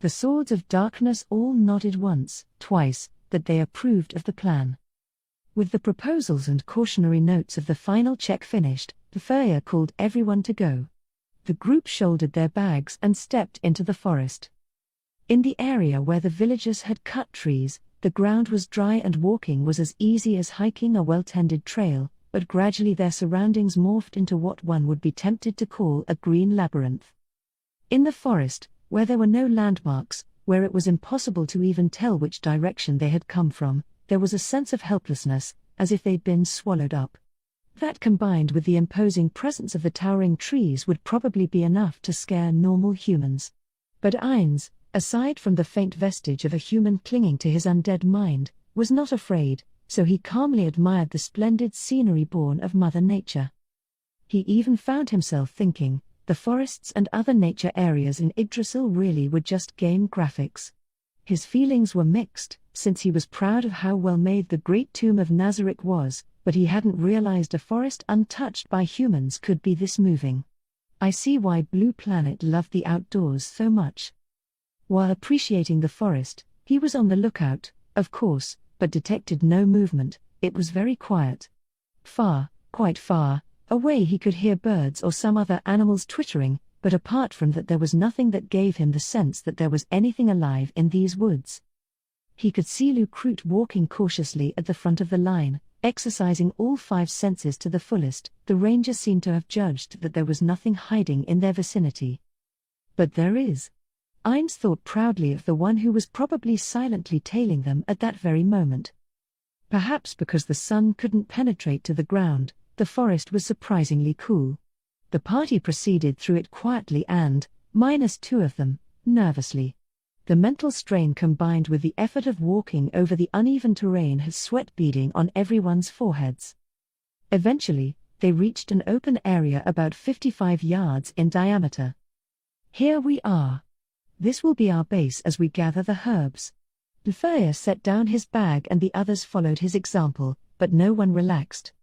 The Swords of Darkness all nodded once, twice, that they approved of the plan. With the proposals and cautionary notes of the final check finished, the furrier called everyone to go. The group shouldered their bags and stepped into the forest. In the area where the villagers had cut trees, the ground was dry and walking was as easy as hiking a well-tended trail, but gradually their surroundings morphed into what one would be tempted to call a green labyrinth. In the forest, where there were no landmarks, where it was impossible to even tell which direction they had come from, there was a sense of helplessness, as if they'd been swallowed up. That combined with the imposing presence of the towering trees would probably be enough to scare normal humans. But Ainz, aside from the faint vestige of a human clinging to his undead mind, was not afraid, so he calmly admired the splendid scenery born of Mother Nature. He even found himself thinking, the forests and other nature areas in Yggdrasil really were just game graphics. His feelings were mixed, since he was proud of how well made the Great Tomb of Nazarick was, but he hadn't realized a forest untouched by humans could be this moving. I see why Blue Planet loved the outdoors so much. While appreciating the forest, he was on the lookout, of course, but detected no movement. It was very quiet. Far, quite far, away he could hear birds or some other animals twittering, but apart from that there was nothing that gave him the sense that there was anything alive in these woods. He could see Lucrute walking cautiously at the front of the line, exercising all 5 senses to the fullest. The ranger seemed to have judged that there was nothing hiding in their vicinity. But there is. Ainz thought proudly of the one who was probably silently tailing them at that very moment. Perhaps because the sun couldn't penetrate to the ground, the forest was surprisingly cool. The party proceeded through it quietly and, minus 2 of them, nervously. The mental strain combined with the effort of walking over the uneven terrain had sweat beading on everyone's foreheads. Eventually, they reached an open area about 55 yards in diameter. Here we are. This will be our base as we gather the herbs. The furrier set down his bag and the others followed his example, but no one relaxed.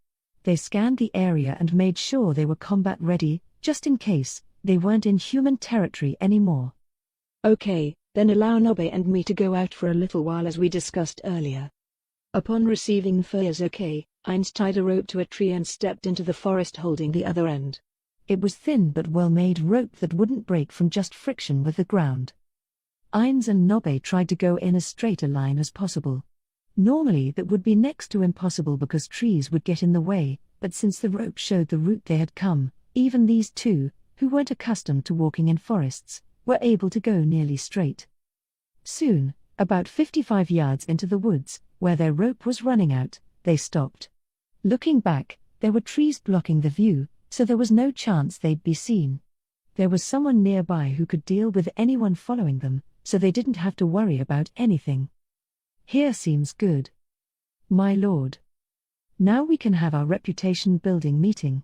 They scanned the area and made sure they were combat-ready, just in case they weren't in human territory anymore. Okay, then allow Nobbe and me to go out for a little while as we discussed earlier. Upon receiving Furrier's okay, Ainz tied a rope to a tree and stepped into the forest holding the other end. It was thin but well-made rope that wouldn't break from just friction with the ground. Ainz and Nobbe tried to go in as straight a line as possible. Normally that would be next to impossible because trees would get in the way, but since the rope showed the route they had come, even these two, who weren't accustomed to walking in forests, were able to go nearly straight. Soon, about 55 yards into the woods, where their rope was running out, they stopped. Looking back, there were trees blocking the view, so there was no chance they'd be seen. There was someone nearby who could deal with anyone following them, so they didn't have to worry about anything. Here seems good. My lord. Now we can have our reputation-building meeting.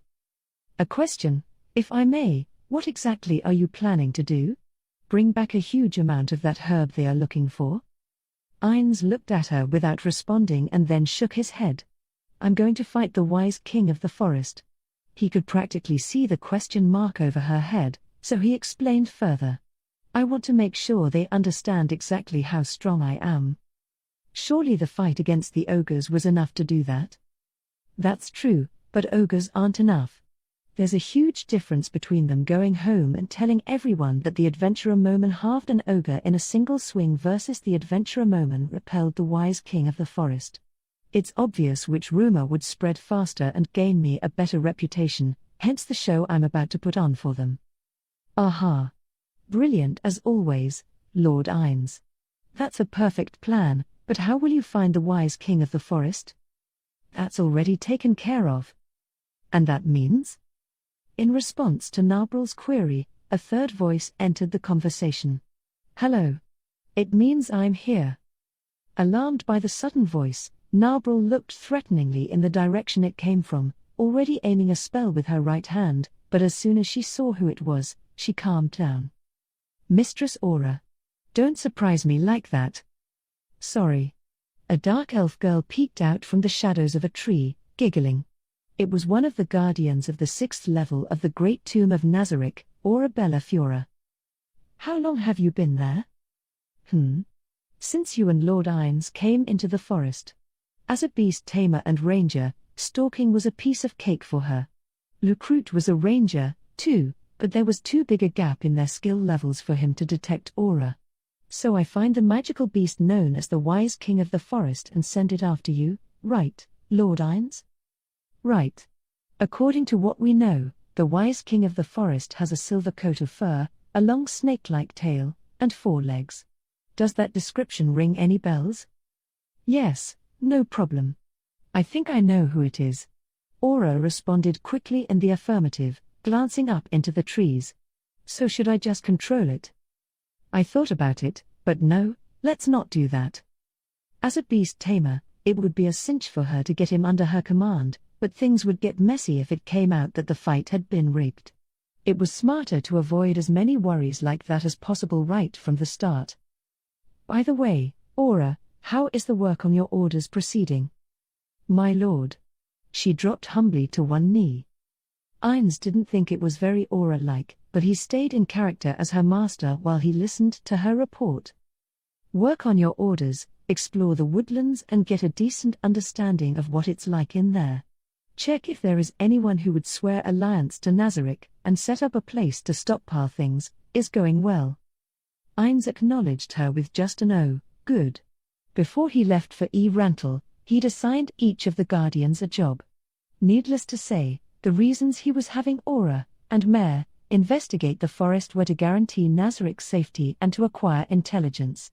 A question, if I may, what exactly are you planning to do? Bring back a huge amount of that herb they are looking for? Ainz looked at her without responding and then shook his head. I'm going to fight the wise king of the forest. He could practically see the question mark over her head, so he explained further. I want to make sure they understand exactly how strong I am. Surely the fight against the ogres was enough to do that? That's true, but ogres aren't enough. There's a huge difference between them going home and telling everyone that the adventurer Moman halved an ogre in a single swing versus the adventurer Moman repelled the wise king of the forest. It's obvious which rumor would spread faster and gain me a better reputation, hence the show I'm about to put on for them. Aha! Brilliant as always, Lord Ainz. That's a perfect plan, but how will you find the wise king of the forest? That's already taken care of. And that means? In response to Narbral's query, a third voice entered the conversation. Hello. It means I'm here. Alarmed by the sudden voice, Narbral looked threateningly in the direction it came from, already aiming a spell with her right hand, but as soon as she saw who it was, she calmed down. Mistress Aura. Don't surprise me like that. Sorry. A dark elf girl peeked out from the shadows of a tree, giggling. It was one of the guardians of the 6th level of the Great Tomb of Nazarick, Aura Bella Fiora. How long have you been there? Since you and Lord Ainz came into the forest. As a beast tamer and ranger, stalking was a piece of cake for her. Lucrute was a ranger, too, but there was too big a gap in their skill levels for him to detect aura. So I find the magical beast known as the Wise King of the Forest and send it after you, right, Lord Ainz? Right. According to what we know, the Wise King of the Forest has a silver coat of fur, a long snake-like tail, and 4 legs. Does that description ring any bells? Yes, no problem. I think I know who it is. Aura responded quickly in the affirmative, glancing up into the trees. So should I just control it? I thought about it, but no, let's not do that. As a beast tamer, it would be a cinch for her to get him under her command, but things would get messy if it came out that the fight had been rigged. It was smarter to avoid as many worries like that as possible right from the start. By the way, Aura, how is the work on your orders proceeding? My lord. She dropped humbly to one knee. Ainz didn't think it was very Aura-like, but he stayed in character as her master while he listened to her report. Work on your orders, explore the woodlands and get a decent understanding of what it's like in there. Check if there is anyone who would swear allegiance to Nazarick, and set up a place to stockpile things, is going well. Ainz acknowledged her with just an "oh, good." Before he left for Rantel, he'd assigned each of the guardians a job. Needless to say, the reasons he was having Aura and Mare investigate the forest were to guarantee Nazarick's safety and to acquire intelligence.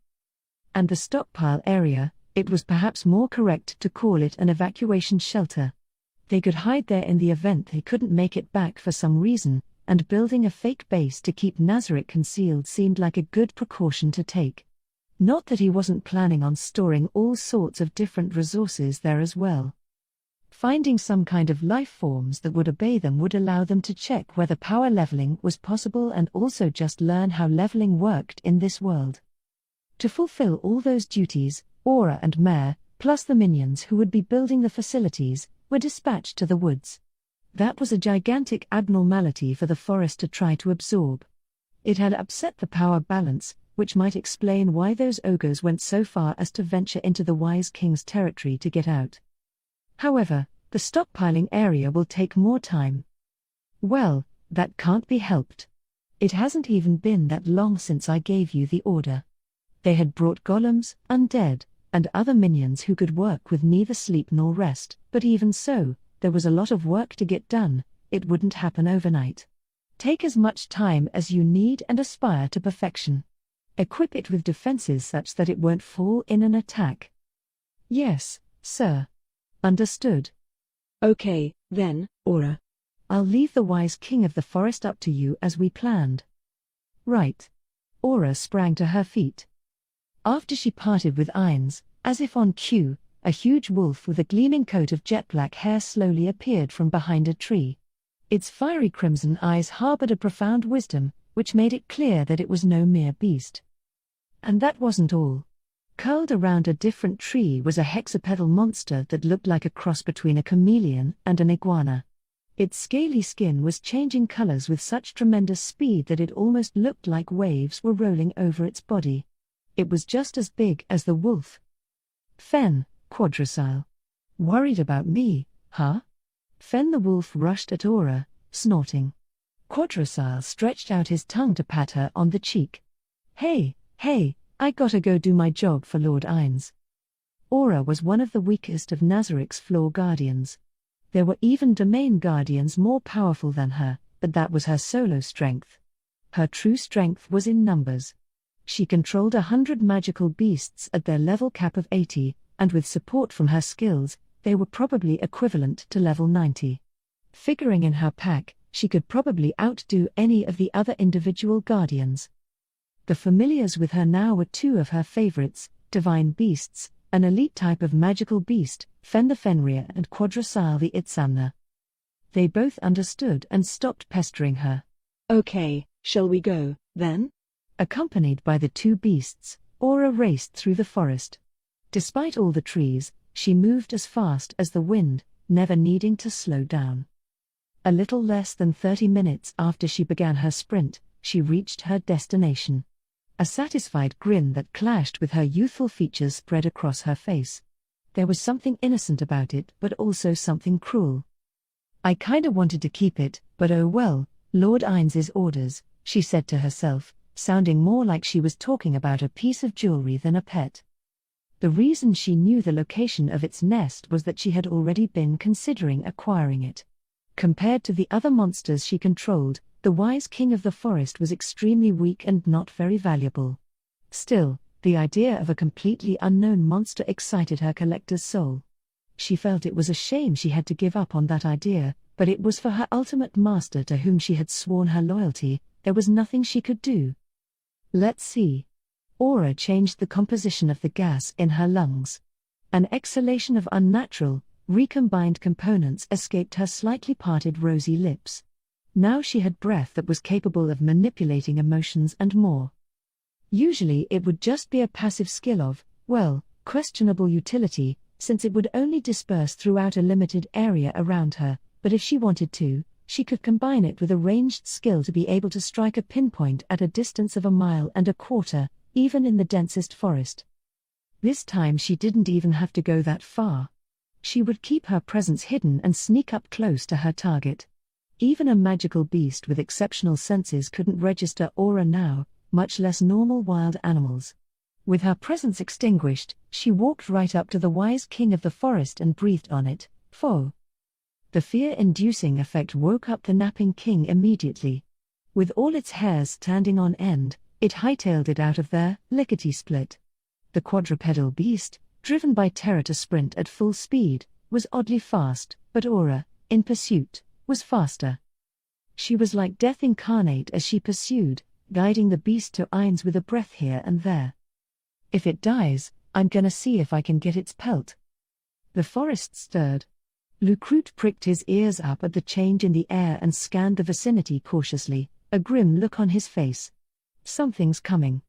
And the stockpile area, it was perhaps more correct to call it an evacuation shelter. They could hide there in the event they couldn't make it back for some reason, and building a fake base to keep Nazarick concealed seemed like a good precaution to take. Not that he wasn't planning on storing all sorts of different resources there as well. Finding some kind of life forms that would obey them would allow them to check whether power leveling was possible and also just learn how leveling worked in this world. To fulfill all those duties, Aura and Mare, plus the minions who would be building the facilities, were dispatched to the woods. That was a gigantic abnormality for the forest to try to absorb. It had upset the power balance, which might explain why those ogres went so far as to venture into the Wise King's territory to get out. However, the stockpiling area will take more time. Well, that can't be helped. It hasn't even been that long since I gave you the order. They had brought golems, undead, and other minions who could work with neither sleep nor rest, but even so, there was a lot of work to get done. It wouldn't happen overnight. Take as much time as you need and aspire to perfection. Equip it with defenses such that it won't fall in an attack. Yes, sir. Understood. Okay, then, Aura. I'll leave the Wise King of the Forest up to you as we planned. Right. Aura sprang to her feet. After she parted with Ainz, as if on cue, a huge wolf with a gleaming coat of jet-black hair slowly appeared from behind a tree. Its fiery crimson eyes harbored a profound wisdom, which made it clear that it was no mere beast. And that wasn't all. Curled around a different tree was a hexapedal monster that looked like a cross between a chameleon and an iguana. Its scaly skin was changing colors with such tremendous speed that it almost looked like waves were rolling over its body. It was just as big as the wolf. Fen, YGGDRASIL. Worried about me, huh? Fen the wolf rushed at Aura, snorting. YGGDRASIL stretched out his tongue to pat her on the cheek. Hey, I gotta go do my job for Lord Ainz. Aura was one of the weakest of Nazarik's floor guardians. There were even domain guardians more powerful than her, but that was her solo strength. Her true strength was in numbers. She controlled 100 magical beasts at their level cap of 80, and with support from her skills, they were probably equivalent to level 90. Figuring in her pack, she could probably outdo any of the other individual guardians. The familiars with her now were two of her favorites, divine beasts, an elite type of magical beast, Fen the Fenrir and YGGDRASIL the Itzamna. They both understood and stopped pestering her. Okay, shall we go, then? Accompanied by the two beasts, Aura raced through the forest. Despite all the trees, she moved as fast as the wind, never needing to slow down. A little less than 30 minutes after she began her sprint, she reached her destination. A satisfied grin that clashed with her youthful features spread across her face. There was something innocent about it, but also something cruel. I kinda wanted to keep it, but oh well, Lord Ainz's orders, she said to herself, sounding more like she was talking about a piece of jewelry than a pet. The reason she knew the location of its nest was that she had already been considering acquiring it. Compared to the other monsters she controlled, the wise king of the forest was extremely weak and not very valuable. Still, the idea of a completely unknown monster excited her collector's soul. She felt it was a shame she had to give up on that idea, but it was for her ultimate master to whom she had sworn her loyalty. There was nothing she could do. Let's see. Aura changed the composition of the gas in her lungs. An exhalation of unnatural, recombined components escaped her slightly parted rosy lips. Now she had breath that was capable of manipulating emotions and more. Usually it would just be a passive skill of, well, questionable utility, since it would only disperse throughout a limited area around her, but if she wanted to, she could combine it with a ranged skill to be able to strike a pinpoint at a distance of 1.25 miles, even in the densest forest. This time she didn't even have to go that far. She would keep her presence hidden and sneak up close to her target. Even a magical beast with exceptional senses couldn't register Aura now, much less normal wild animals. With her presence extinguished, she walked right up to the wise king of the forest and breathed on it, "Foe." The fear-inducing effect woke up the napping king immediately. With all its hairs standing on end, it hightailed it out of there, lickety-split. The quadrupedal beast, driven by terror to sprint at full speed, was oddly fast, but Aura, in pursuit, was faster. She was like death incarnate as she pursued, guiding the beast to Ainz with a breath here and there. If it dies, I'm gonna see if I can get its pelt. The forest stirred. Lucrute pricked his ears up at the change in the air and scanned the vicinity cautiously, a grim look on his face. Something's coming.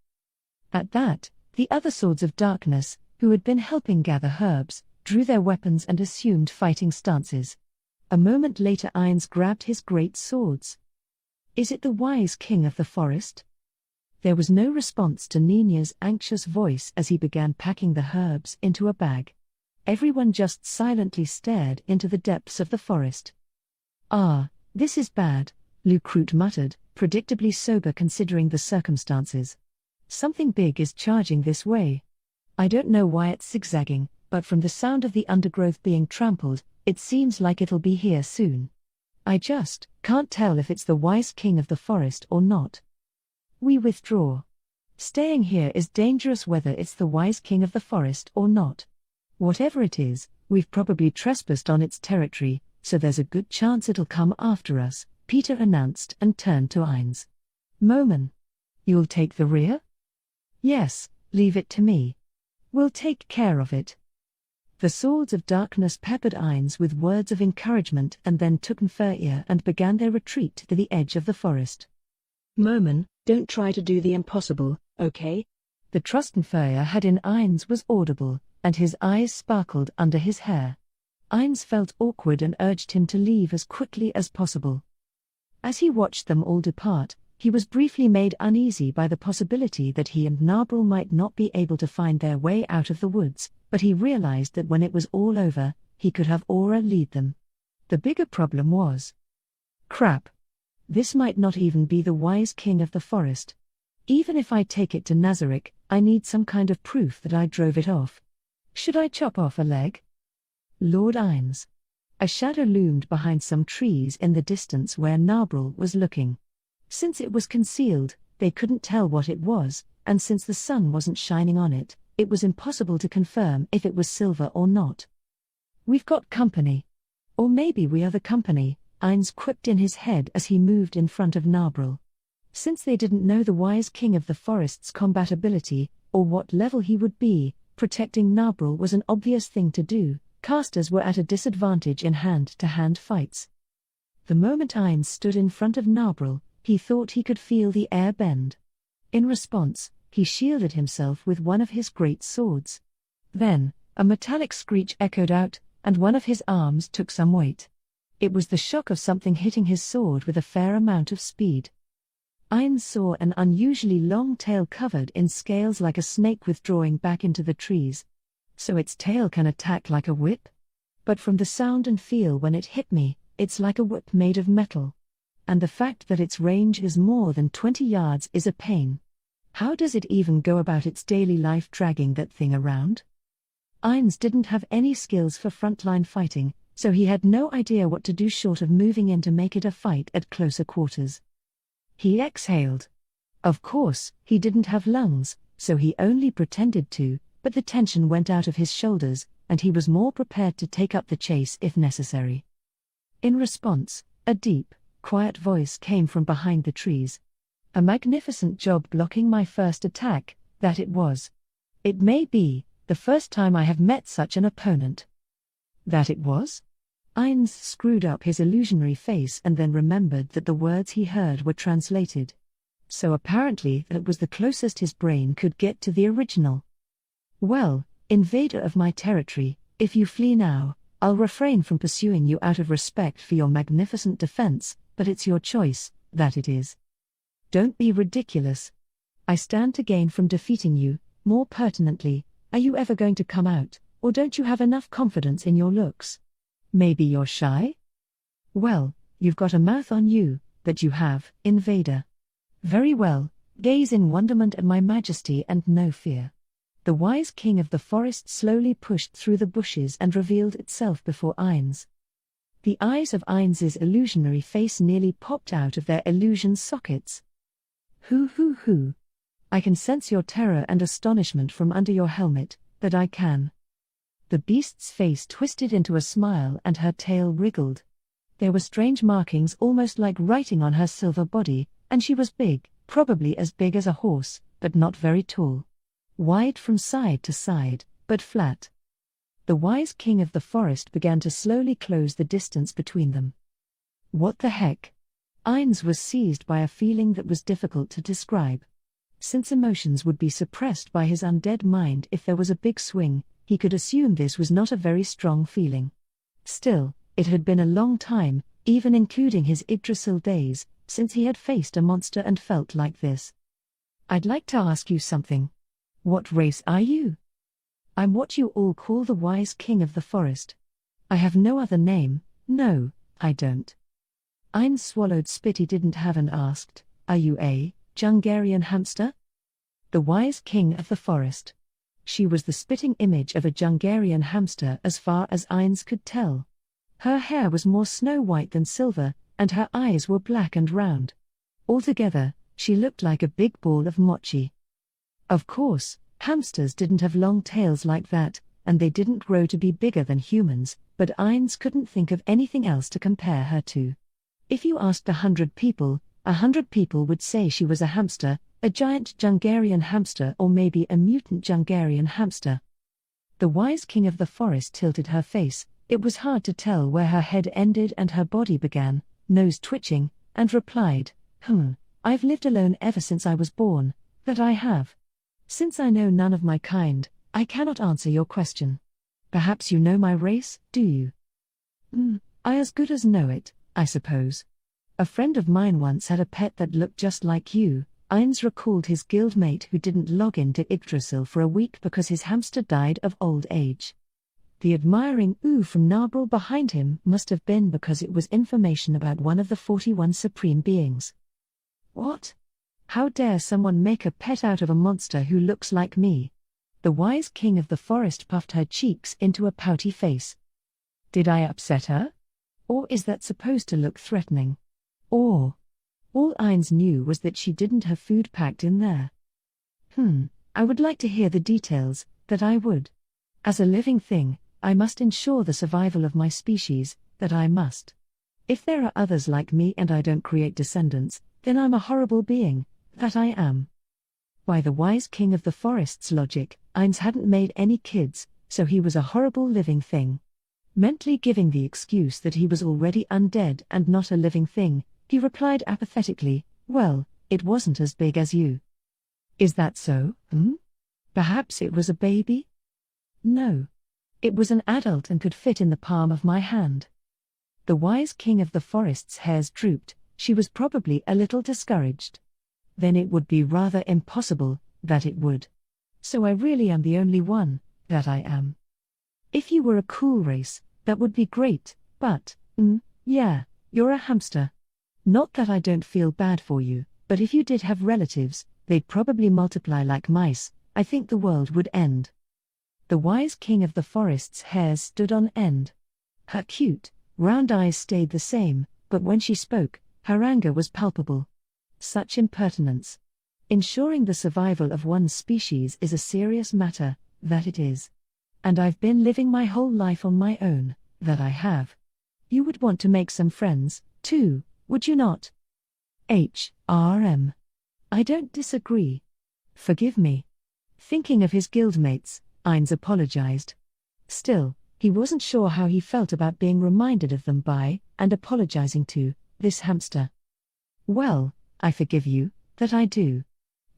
At that, the other Swords of Darkness, who had been helping gather herbs, drew their weapons and assumed fighting stances. A moment later Ainz grabbed his great swords. Is it the wise king of the forest? There was no response to Nina's anxious voice as he began packing the herbs into a bag. Everyone just silently stared into the depths of the forest. "Ah, this is bad," Lucrute muttered, predictably sober considering the circumstances. "Something big is charging this way. I don't know why it's zigzagging, but from the sound of the undergrowth being trampled, it seems like it'll be here soon. I just can't tell if it's the wise king of the forest or not. We withdraw. Staying here is dangerous whether it's the wise king of the forest or not. Whatever it is, we've probably trespassed on its territory, so there's a good chance it'll come after us," Peter announced and turned to Ainz. "Momen. You'll take the rear?" "Yes, leave it to me. We'll take care of it." The Swords of Darkness peppered Ainz with words of encouragement and then took Nferia and began their retreat to the edge of the forest. "Momen, don't try to do the impossible, okay?" The trust Nferia had in Ainz was audible, and his eyes sparkled under his hair. Ainz felt awkward and urged him to leave as quickly as possible. As he watched them all depart, he was briefly made uneasy by the possibility that he and Nabril might not be able to find their way out of the woods, but he realized that when it was all over, he could have Aura lead them. The bigger problem was, Crap. This might not even be the wise king of the forest. Even if I take it to Nazarick, I need some kind of proof that I drove it off. Should I chop off a leg? Lord Ainz. A shadow loomed behind some trees in the distance where Narbril was looking. Since it was concealed, they couldn't tell what it was, and since the sun wasn't shining on it, it was impossible to confirm if it was silver or not. We've got company. Or maybe we are the company, Ainz quipped in his head as he moved in front of Narbril. Since they didn't know the wise king of the forest's combat ability, or what level he would be, protecting Narbril was an obvious thing to do. Casters were at a disadvantage in hand-to-hand fights. The moment Ainz stood in front of Narbril, he thought he could feel the air bend. In response, he shielded himself with one of his great swords. Then, a metallic screech echoed out, and one of his arms took some weight. It was the shock of something hitting his sword with a fair amount of speed. Ainz saw an unusually long tail covered in scales like a snake withdrawing back into the trees. So its tail can attack like a whip? But from the sound and feel when it hit me, it's like a whip made of metal. And the fact that its range is more than 20 yards is a pain. How does it even go about its daily life dragging that thing around? Ainz didn't have any skills for frontline fighting, so he had no idea what to do short of moving in to make it a fight at closer quarters. He exhaled. Of course, he didn't have lungs, so he only pretended to, but the tension went out of his shoulders, and he was more prepared to take up the chase if necessary. In response, a deep, quiet voice came from behind the trees. A magnificent job blocking my first attack, that it was. It may be the first time I have met such an opponent. That it was? Ainz screwed up his illusionary face and then remembered that the words he heard were translated. So apparently that was the closest his brain could get to the original. Well, invader of my territory, if you flee now, I'll refrain from pursuing you out of respect for your magnificent defense, but it's your choice, that it is. Don't be ridiculous. I stand to gain from defeating you. More pertinently, are you ever going to come out, or don't you have enough confidence in your looks? Maybe you're shy? Well, you've got a mouth on you, that you have, invader. Very well, gaze in wonderment at my majesty and no fear. The wise king of the forest slowly pushed through the bushes and revealed itself before Ainz. The eyes of Ainz's illusionary face nearly popped out of their illusion sockets. Hoo. I can sense your terror and astonishment from under your helmet, that I can. The beast's face twisted into a smile and her tail wriggled. There were strange markings almost like writing on her silver body, and she was big, probably as big as a horse, but not very tall. Wide from side to side, but flat. The wise king of the forest began to slowly close the distance between them. What the heck? Ainz was seized by a feeling that was difficult to describe. Since emotions would be suppressed by his undead mind if there was a big swing, he could assume this was not a very strong feeling. Still, it had been a long time, even including his Yggdrasil days, since he had faced a monster and felt like this. I'd like to ask you something. What race are you? I'm what you all call the wise king of the forest. I have no other name. No, I don't. Ainz swallowed spit he didn't have and asked, are you a Jungarian hamster? The wise king of the forest. She was the spitting image of a Jungarian hamster as far as Ainz could tell. Her hair was more snow-white than silver, and her eyes were black and round. Altogether, she looked like a big ball of mochi. Of course, hamsters didn't have long tails like that, and they didn't grow to be bigger than humans, but Ainz couldn't think of anything else to compare her to. If you asked 100 people, 100 people would say she was a hamster, a giant Jungarian hamster or maybe a mutant Jungarian hamster. The wise king of the forest tilted her face. It was hard to tell where her head ended and her body began, nose twitching, and replied, I've lived alone ever since I was born, that I have. Since I know none of my kind, I cannot answer your question. Perhaps you know my race, do you? I as good as know it, I suppose. A friend of mine once had a pet that looked just like you. Ainz recalled his guildmate who didn't log into Yggdrasil for a week because his hamster died of old age. The admiring ooh from Narbril behind him must have been because it was information about one of the 41 supreme beings. What? How dare someone make a pet out of a monster who looks like me? The wise king of the forest puffed her cheeks into a pouty face. Did I upset her? Or is that supposed to look threatening? Or all Ainz knew was that she didn't have food packed in there. I would like to hear the details, that I would. As a living thing, I must ensure the survival of my species, that I must. If there are others like me and I don't create descendants, then I'm a horrible being, that I am. By the wise king of the forest's logic, Ainz hadn't made any kids, so he was a horrible living thing. Mentally giving the excuse that he was already undead and not a living thing, he replied apathetically, well, it wasn't as big as you. Is that so, Perhaps it was a baby? No. It was an adult and could fit in the palm of my hand. The wise king of the forest's hairs drooped, she was probably a little discouraged. Then it would be rather impossible, that it would. So I really am the only one, that I am. If you were a cool race, that would be great, but, yeah, you're a hamster. Not that I don't feel bad for you, but if you did have relatives, they'd probably multiply like mice. I think the world would end. The wise king of the forest's hairs stood on end. Her cute, round eyes stayed the same, but when she spoke, her anger was palpable. Such impertinence. Ensuring the survival of one's species is a serious matter, that it is. And I've been living my whole life on my own, that I have. You would want to make some friends, too, would you not? I don't disagree. Forgive me. Thinking of his guildmates, Ainz apologized. Still, he wasn't sure how he felt about being reminded of them by, and apologizing to, this hamster. Well, I forgive you, that I do.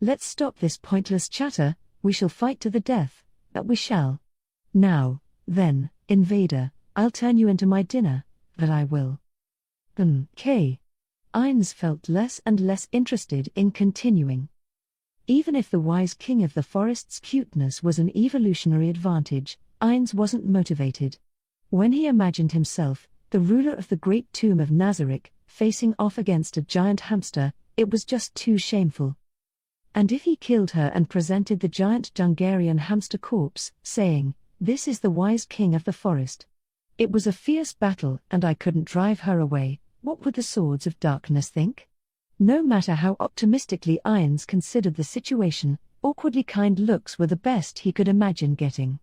Let's stop this pointless chatter, we shall fight to the death, that we shall. Now, then, invader, I'll turn you into my dinner, that I will. Ainz felt less and less interested in continuing. Even if the wise king of the forest's cuteness was an evolutionary advantage, Ainz wasn't motivated. When he imagined himself, the ruler of the great tomb of Nazarick, facing off against a giant hamster, it was just too shameful. And if he killed her and presented the giant Jungarian hamster corpse, saying, "This is the wise king of the forest. It was a fierce battle and I couldn't drive her away," what would the swords of darkness think? No matter how optimistically Ainz considered the situation, awkwardly kind looks were the best he could imagine getting.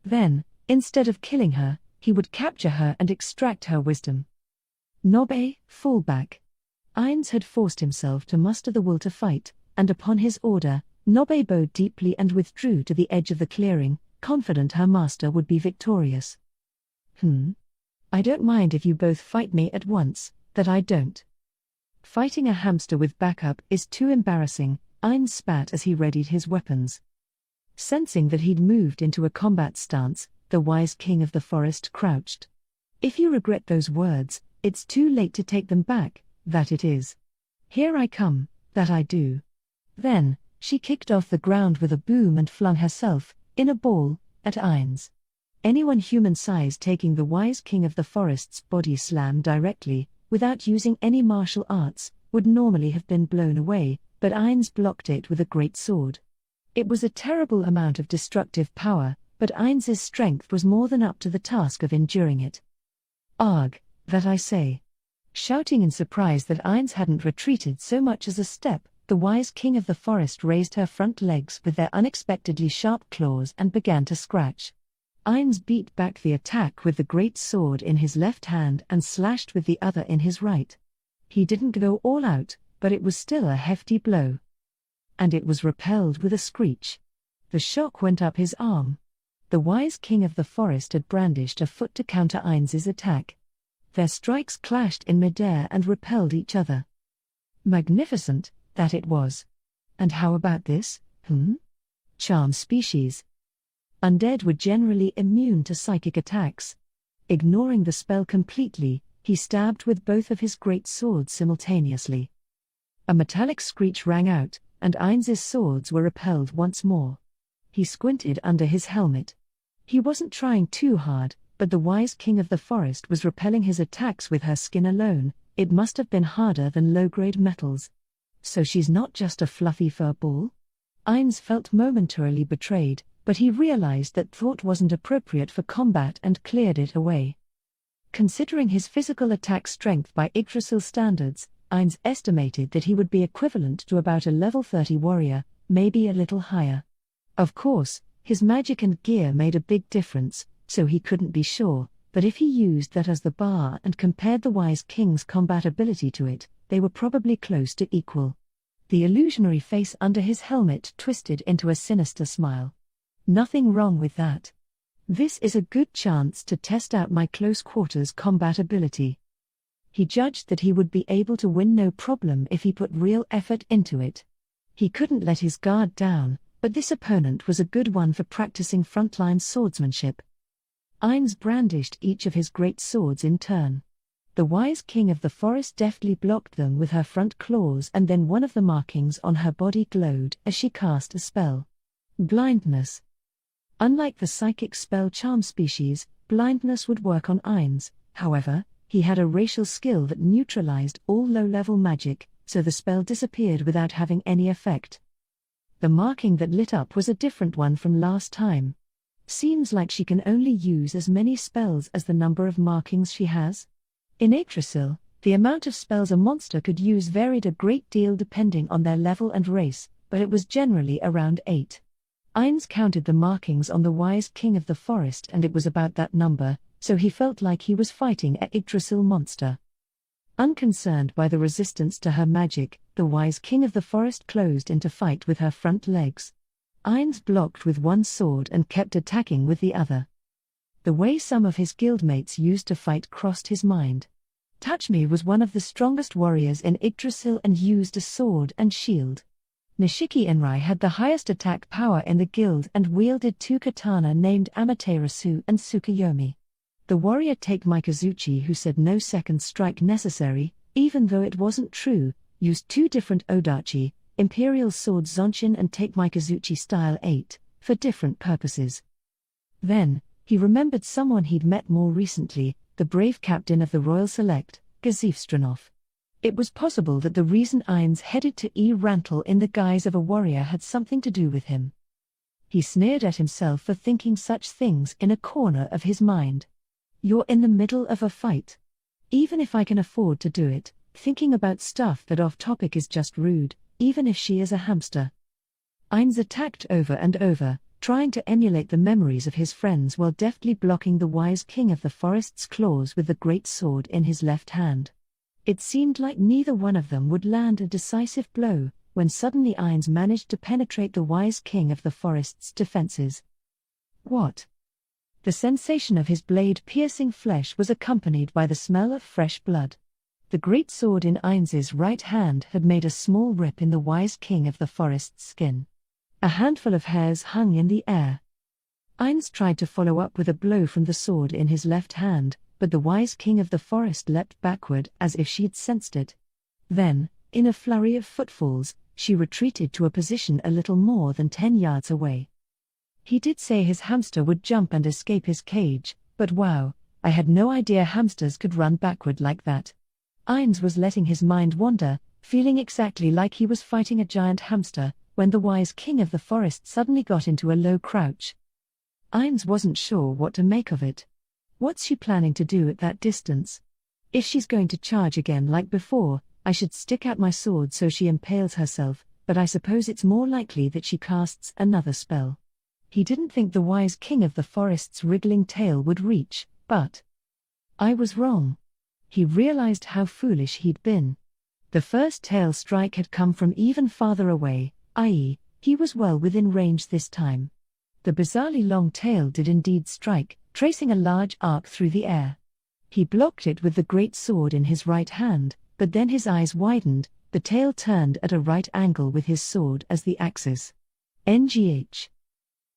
Then, instead of killing her, he would capture her and extract her wisdom. Nobbe, fall back. Ainz had forced himself to muster the will to fight, and upon his order, Nobbe bowed deeply and withdrew to the edge of the clearing, confident her master would be victorious. I don't mind if you both fight me at once, that I don't. Fighting a hamster with backup is too embarrassing, Ainz spat as he readied his weapons. Sensing that he'd moved into a combat stance, the wise king of the forest crouched. If you regret those words, it's too late to take them back, that it is. Here I come, that I do. Then, she kicked off the ground with a boom and flung herself, in a ball, at Ainz. Anyone human-sized taking the wise king of the forest's body slam directly, without using any martial arts, would normally have been blown away, but Ainz blocked it with a great sword. It was a terrible amount of destructive power, but Ainz's strength was more than up to the task of enduring it. Arg, that I say. Shouting in surprise that Ainz hadn't retreated so much as a step, the wise king of the forest raised her front legs with their unexpectedly sharp claws and began to scratch. Ainz beat back the attack with the great sword in his left hand and slashed with the other in his right. He didn't go all out, but it was still a hefty blow. And it was repelled with a screech. The shock went up his arm. The wise king of the forest had brandished a foot to counter Ainz's attack. Their strikes clashed in midair and repelled each other. Magnificent, that it was. And how about this, Charm species. Undead were generally immune to psychic attacks. Ignoring the spell completely, he stabbed with both of his great swords simultaneously. A metallic screech rang out, and Ainz's swords were repelled once more. He squinted under his helmet. He wasn't trying too hard, but the wise king of the forest was repelling his attacks with her skin alone. It must have been harder than low-grade metals. So she's not just a fluffy fur ball? Ainz felt momentarily betrayed, but he realized that thought wasn't appropriate for combat and cleared it away. Considering his physical attack strength by Yggdrasil standards, Ainz estimated that he would be equivalent to about a level 30 warrior, maybe a little higher. Of course, his magic and gear made a big difference, so he couldn't be sure, but if he used that as the bar and compared the Wise King's combat ability to it, they were probably close to equal. The illusionary face under his helmet twisted into a sinister smile. Nothing wrong with that. This is a good chance to test out my close-quarters combat ability. He judged that he would be able to win no problem if he put real effort into it. He couldn't let his guard down, but this opponent was a good one for practicing frontline swordsmanship. Ainz brandished each of his great swords in turn. The wise king of the forest deftly blocked them with her front claws, and then one of the markings on her body glowed as she cast a spell. Blindness. Unlike the psychic spell charm species, blindness would work on Ainz. However, he had a racial skill that neutralized all low-level magic, so the spell disappeared without having any effect. The marking that lit up was a different one from last time. Seems like she can only use as many spells as the number of markings she has. In Yggdrasil, the amount of spells a monster could use varied a great deal depending on their level and race, but it was generally around 8. Ainz counted the markings on the wise king of the forest and it was about that number, so he felt like he was fighting a Yggdrasil monster. Unconcerned by the resistance to her magic, the wise king of the forest closed into fight with her front legs. Ainz blocked with one sword and kept attacking with the other. The way some of his guildmates used to fight crossed his mind. Touchme was one of the strongest warriors in Yggdrasil and used a sword and shield. Nishiki Inrai had the highest attack power in the guild and wielded 2 katana named Amaterasu and Tsukuyomi. The warrior Take Mikazuchi, who said no second strike necessary, even though it wasn't true, used 2 different odachi, Imperial Sword Zonshin and Take Mikazuchi Style 8, for different purposes. Then, he remembered someone he'd met more recently, the brave captain of the Royal Select, Gazif Stranov. It was possible that the reason Ainz headed to Rantel in the guise of a warrior had something to do with him. He sneered at himself for thinking such things in a corner of his mind. You're in the middle of a fight. Even if I can afford to do it, thinking about stuff that off topic is just rude, even if she is a hamster. Ainz attacked over and over, trying to emulate the memories of his friends while deftly blocking the wise king of the forest's claws with the great sword in his left hand. It seemed like neither one of them would land a decisive blow, when suddenly Ainz managed to penetrate the wise king of the forest's defenses. What? The sensation of his blade piercing flesh was accompanied by the smell of fresh blood. The great sword in Ainz's right hand had made a small rip in the wise king of the forest's skin. A handful of hairs hung in the air. Ainz tried to follow up with a blow from the sword in his left hand, but the wise king of the forest leapt backward as if she'd sensed it. Then, in a flurry of footfalls, she retreated to a position a little more than 10 yards away. He did say his hamster would jump and escape his cage, but wow, I had no idea hamsters could run backward like that. Ainz was letting his mind wander, feeling exactly like he was fighting a giant hamster, when the wise king of the forest suddenly got into a low crouch. Ainz wasn't sure what to make of it. What's she planning to do at that distance? If she's going to charge again like before, I should stick out my sword so she impales herself, but I suppose it's more likely that she casts another spell. He didn't think the wise king of the forest's wriggling tail would reach, but I was wrong. He realized how foolish he'd been. The first tail strike had come from even farther away, i.e., he was well within range this time. The bizarrely long tail did indeed strike, tracing a large arc through the air. He blocked it with the great sword in his right hand, but then his eyes widened, the tail turned at a right angle with his sword as the axis. NGH.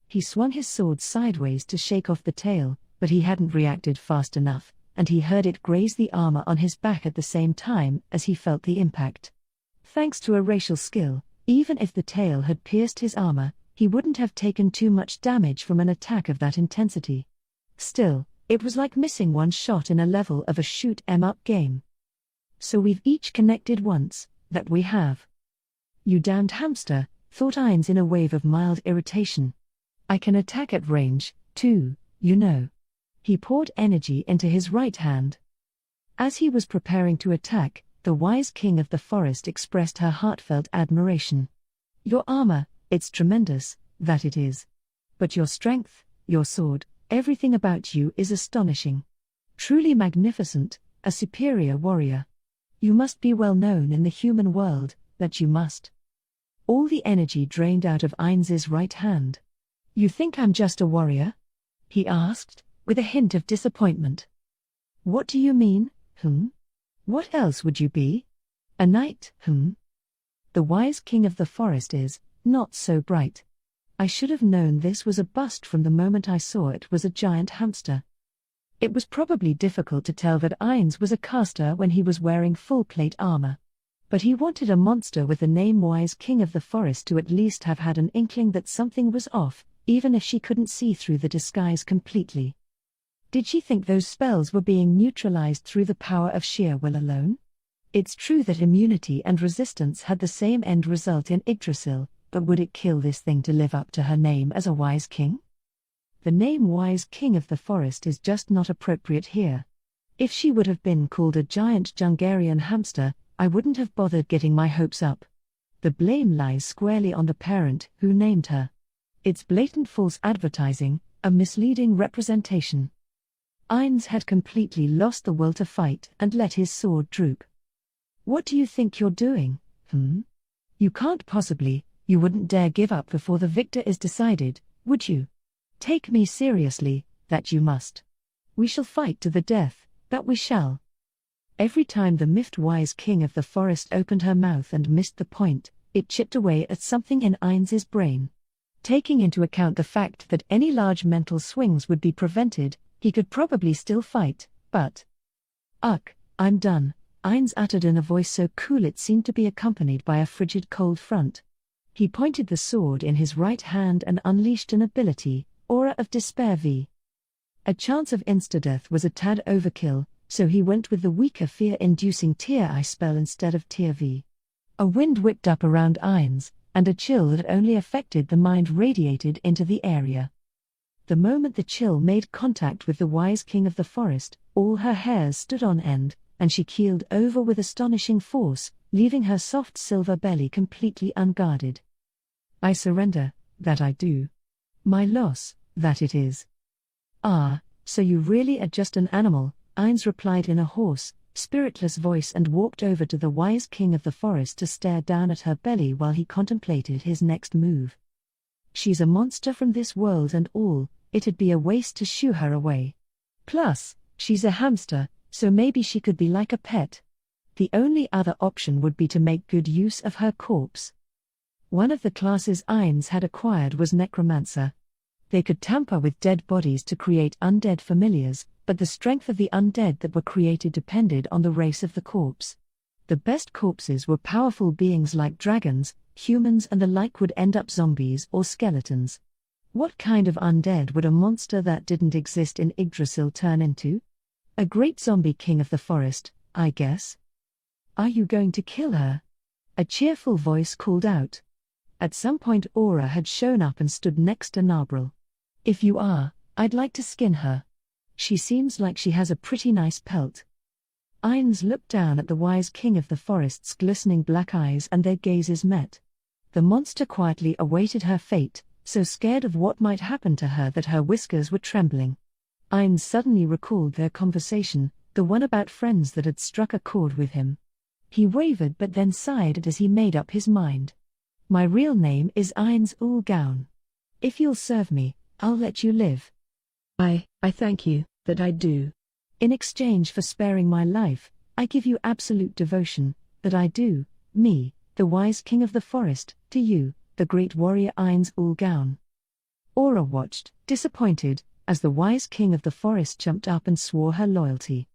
He swung his sword sideways to shake off the tail, but he hadn't reacted fast enough, and he heard it graze the armor on his back at the same time as he felt the impact. Thanks to a racial skill, even if the tail had pierced his armor, He wouldn't have taken too much damage from an attack of that intensity. Still, it was like missing one shot in a level of a shoot-'em-up game. So we've each connected once, that we have. You damned hamster, thought Ainz in a wave of mild irritation. I can attack at range, too, you know. He poured energy into his right hand. As he was preparing to attack, the wise king of the forest expressed her heartfelt admiration. Your armor, it's tremendous, that it is. But your strength, your sword, everything about you is astonishing. Truly magnificent, a superior warrior. You must be well known in the human world, that you must. All the energy drained out of Ainz's right hand. You think I'm just a warrior? He asked, with a hint of disappointment. What do you mean, What else would you be? A knight, The wise king of the forest is, not so bright. I should have known this was a bust from the moment I saw it was a giant hamster. It was probably difficult to tell that Ainz was a caster when he was wearing full plate armor. But he wanted a monster with the name Wise King of the Forest to at least have had an inkling that something was off, even if she couldn't see through the disguise completely. Did she think those spells were being neutralized through the power of sheer will alone? It's true that immunity and resistance had the same end result in Yggdrasil, but would it kill this thing to live up to her name as a wise king? The name Wise King of the Forest is just not appropriate here. If she would have been called a giant Jungarian hamster, I wouldn't have bothered getting my hopes up. The blame lies squarely on the parent who named her. It's blatant false advertising, a misleading representation. Ainz had completely lost the will to fight and let his sword droop. What do you think you're doing, You can't possibly, you wouldn't dare give up before the victor is decided, would you? Take me seriously, that you must. We shall fight to the death, that we shall. Every time the miffed wise king of the forest opened her mouth and missed the point, it chipped away at something in Ainz's brain. Taking into account the fact that any large mental swings would be prevented, he could probably still fight, but... Ugh, I'm done, Ainz uttered in a voice so cool it seemed to be accompanied by a frigid cold front. He pointed the sword in his right hand and unleashed an ability, Aura of Despair V. A chance of insta-death was a tad overkill, so he went with the weaker fear-inducing Tear Eye spell instead of Tear V. A wind whipped up around Ainz, and a chill that only affected the mind radiated into the area. The moment the chill made contact with the wise king of the forest, all her hairs stood on end, and she keeled over with astonishing force, leaving her soft silver belly completely unguarded. I surrender, that I do. My loss, that it is. Ah, so you really are just an animal, Ainz replied in a hoarse, spiritless voice and walked over to the wise king of the forest to stare down at her belly while he contemplated his next move. She's a monster from this world and all, it'd be a waste to shoo her away. Plus, she's a hamster, so maybe she could be like a pet. The only other option would be to make good use of her corpse. One of the classes Ainz had acquired was Necromancer. They could tamper with dead bodies to create undead familiars, but the strength of the undead that were created depended on the race of the corpse. The best corpses were powerful beings like dragons, humans and the like would end up zombies or skeletons. What kind of undead would a monster that didn't exist in Yggdrasil turn into? A great zombie king of the forest, I guess. Are you going to kill her? A cheerful voice called out. At some point Aura had shown up and stood next to Nabril. If you are, I'd like to skin her. She seems like she has a pretty nice pelt. Ainz looked down at the wise king of the forest's glistening black eyes and their gazes met. The monster quietly awaited her fate, so scared of what might happen to her that her whiskers were trembling. Ainz suddenly recalled their conversation, the one about friends that had struck a chord with him. He wavered but then sighed as he made up his mind. My real name is Ainz Ooal Gown. If you'll serve me, I'll let you live. I thank you, that I do. In exchange for sparing my life, I give you absolute devotion, that I do, me, the wise king of the forest, to you, the great warrior Ainz Ooal Gown. Aura watched, disappointed, as the wise king of the forest jumped up and swore her loyalty.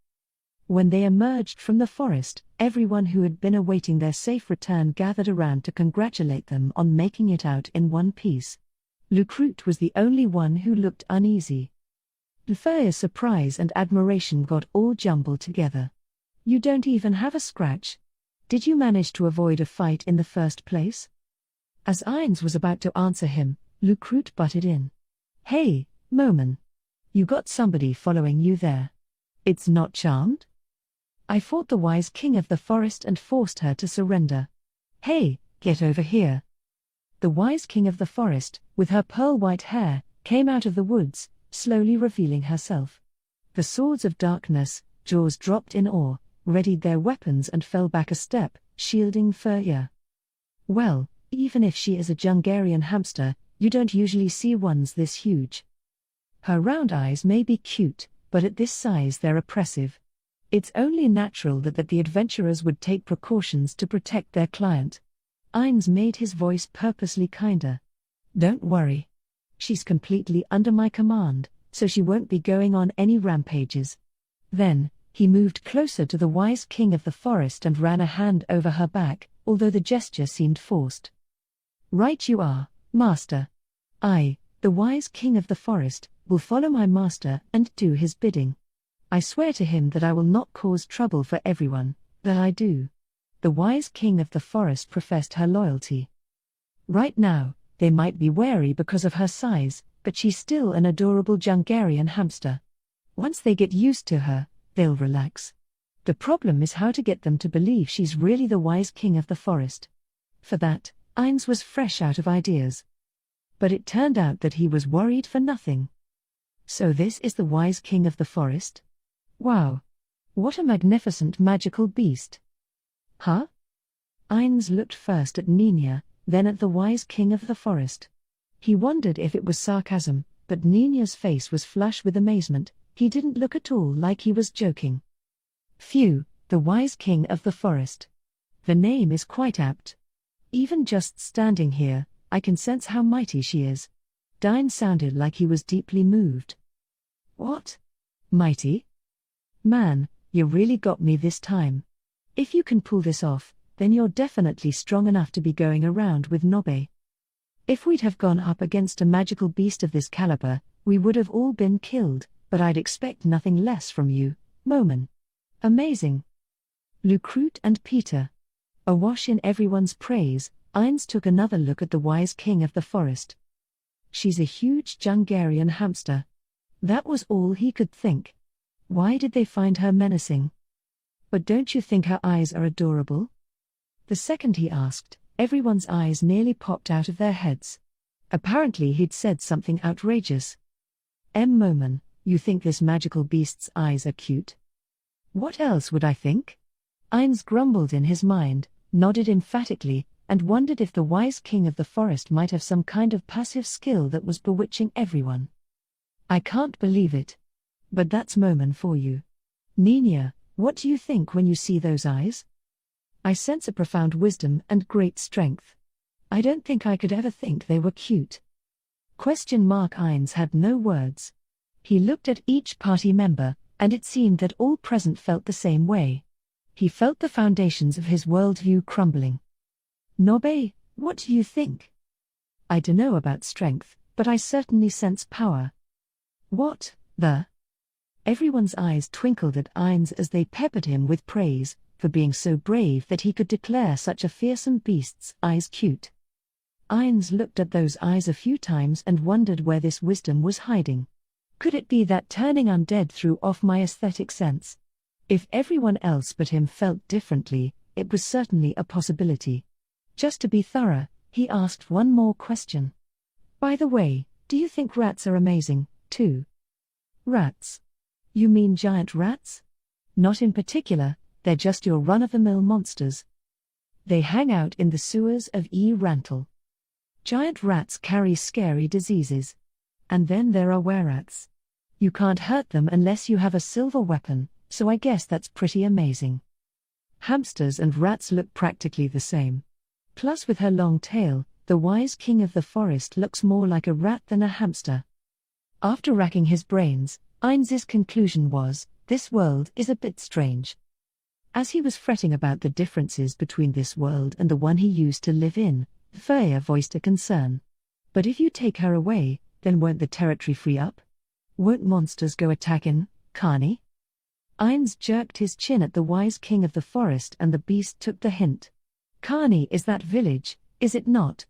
When they emerged from the forest, everyone who had been awaiting their safe return gathered around to congratulate them on making it out in one piece. Lucrute was the only one who looked uneasy. Furya's surprise and admiration got all jumbled together. You don't even have a scratch. Did you manage to avoid a fight in the first place? As Ainz was about to answer him, Lucrute butted in. Hey, Moman. You got somebody following you there. It's not charmed? I fought the wise king of the forest and forced her to surrender. Hey, get over here. The wise king of the forest, with her pearl-white hair, came out of the woods, slowly revealing herself. The swords of darkness, jaws dropped in awe, readied their weapons and fell back a step, shielding Furya. Well, even if she is a Jungarian hamster, you don't usually see ones this huge. Her round eyes may be cute, but at this size they're oppressive. It's only natural that the adventurers would take precautions to protect their client. Ainz made his voice purposely kinder. Don't worry. She's completely under my command, so she won't be going on any rampages. Then, he moved closer to the wise king of the forest and ran a hand over her back, although the gesture seemed forced. Right you are, master. I, the wise king of the forest, will follow my master and do his bidding. I swear to him that I will not cause trouble for everyone, that I do. The wise king of the forest professed her loyalty. Right now, they might be wary because of her size, but she's still an adorable Jungarian hamster. Once they get used to her, they'll relax. The problem is how to get them to believe she's really the wise king of the forest. For that, Ainz was fresh out of ideas. But it turned out that he was worried for nothing. So this is the wise king of the forest? Wow! What a magnificent magical beast! Huh? Ainz looked first at Nina, then at the wise king of the forest. He wondered if it was sarcasm, but Nina's face was flush with amazement. He didn't look at all like he was joking. Phew, the wise king of the forest. The name is quite apt. Even just standing here, I can sense how mighty she is. Ainz sounded like he was deeply moved. What? Mighty? Man, you really got me this time. If you can pull this off, then you're definitely strong enough to be going around with Nobe. If we'd have gone up against a magical beast of this caliber, we would have all been killed, but I'd expect nothing less from you, Moman. Amazing. Lucrute and Peter. Awash in everyone's praise, Ainz took another look at the wise king of the forest. She's a huge Jungarian hamster. That was all he could think. Why did they find her menacing? But don't you think her eyes are adorable? The second he asked, everyone's eyes nearly popped out of their heads. Apparently he'd said something outrageous. Moman, you think this magical beast's eyes are cute? What else would I think? Ainz grumbled in his mind, nodded emphatically, and wondered if the wise king of the forest might have some kind of passive skill that was bewitching everyone. I can't believe it. But that's Moman for you. Nina, what do you think when you see those eyes? I sense a profound wisdom and great strength. I don't think I could ever think they were cute. Ainz had no words. He looked at each party member, and it seemed that all present felt the same way. He felt the foundations of his worldview crumbling. Nobe, what do you think? I dunno about strength, but I certainly sense power. What, the? Everyone's eyes twinkled at Ainz as they peppered him with praise, for being so brave that he could declare such a fearsome beast's eyes cute. Ainz looked at those eyes a few times and wondered where this wisdom was hiding. Could it be that turning undead threw off my aesthetic sense? If everyone else but him felt differently, it was certainly a possibility. Just to be thorough, he asked one more question. By the way, do you think rats are amazing, too? Rats? You mean giant rats? Not in particular, they're just your run-of-the-mill monsters. They hang out in the sewers of Rantle. Giant rats carry scary diseases. And then there are were-rats. You can't hurt them unless you have a silver weapon, so I guess that's pretty amazing. Hamsters and rats look practically the same. Plus with her long tail, the wise king of the forest looks more like a rat than a hamster. After racking his brains, Ainz's conclusion was, this world is a bit strange. As he was fretting about the differences between this world and the one he used to live in, Furya voiced a concern. But if you take her away, then won't the territory free up? Won't monsters go attacking, Carney? Ainz jerked his chin at the wise king of the forest, and the beast took the hint. Carney is that village, is it not?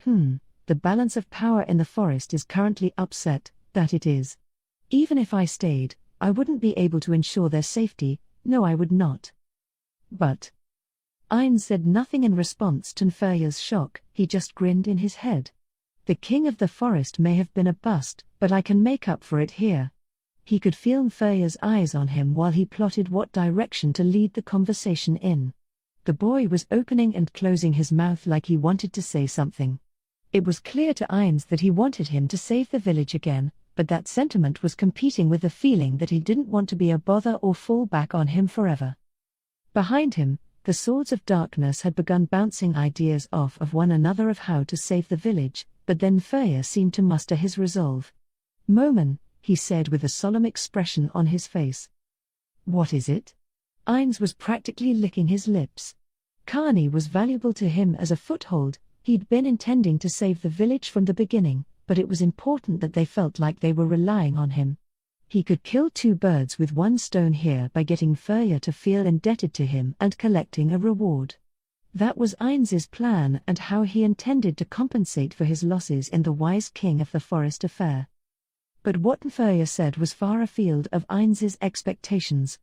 The balance of power in the forest is currently upset, that it is. Even if I stayed, I wouldn't be able to ensure their safety, no I would not. But Ainz said nothing in response to Nferya's shock, he just grinned in his head. The king of the forest may have been a bust, but I can make up for it here. He could feel Nferya's eyes on him while he plotted what direction to lead the conversation in. The boy was opening and closing his mouth like he wanted to say something. It was clear to Ainz that he wanted him to save the village again, but that sentiment was competing with the feeling that he didn't want to be a bother or fall back on him forever. Behind him, the swords of darkness had begun bouncing ideas off of one another of how to save the village, but then Nferya seemed to muster his resolve. "Momen," he said with a solemn expression on his face. "What is it?" Ainz was practically licking his lips. Carney was valuable to him as a foothold. He'd been intending to save the village from the beginning, but it was important that they felt like they were relying on him. He could kill two birds with one stone here by getting Nferya to feel indebted to him and collecting a reward. That was Ainz's plan and how he intended to compensate for his losses in the wise king of the forest affair. But what Nferya said was far afield of Ainz's expectations.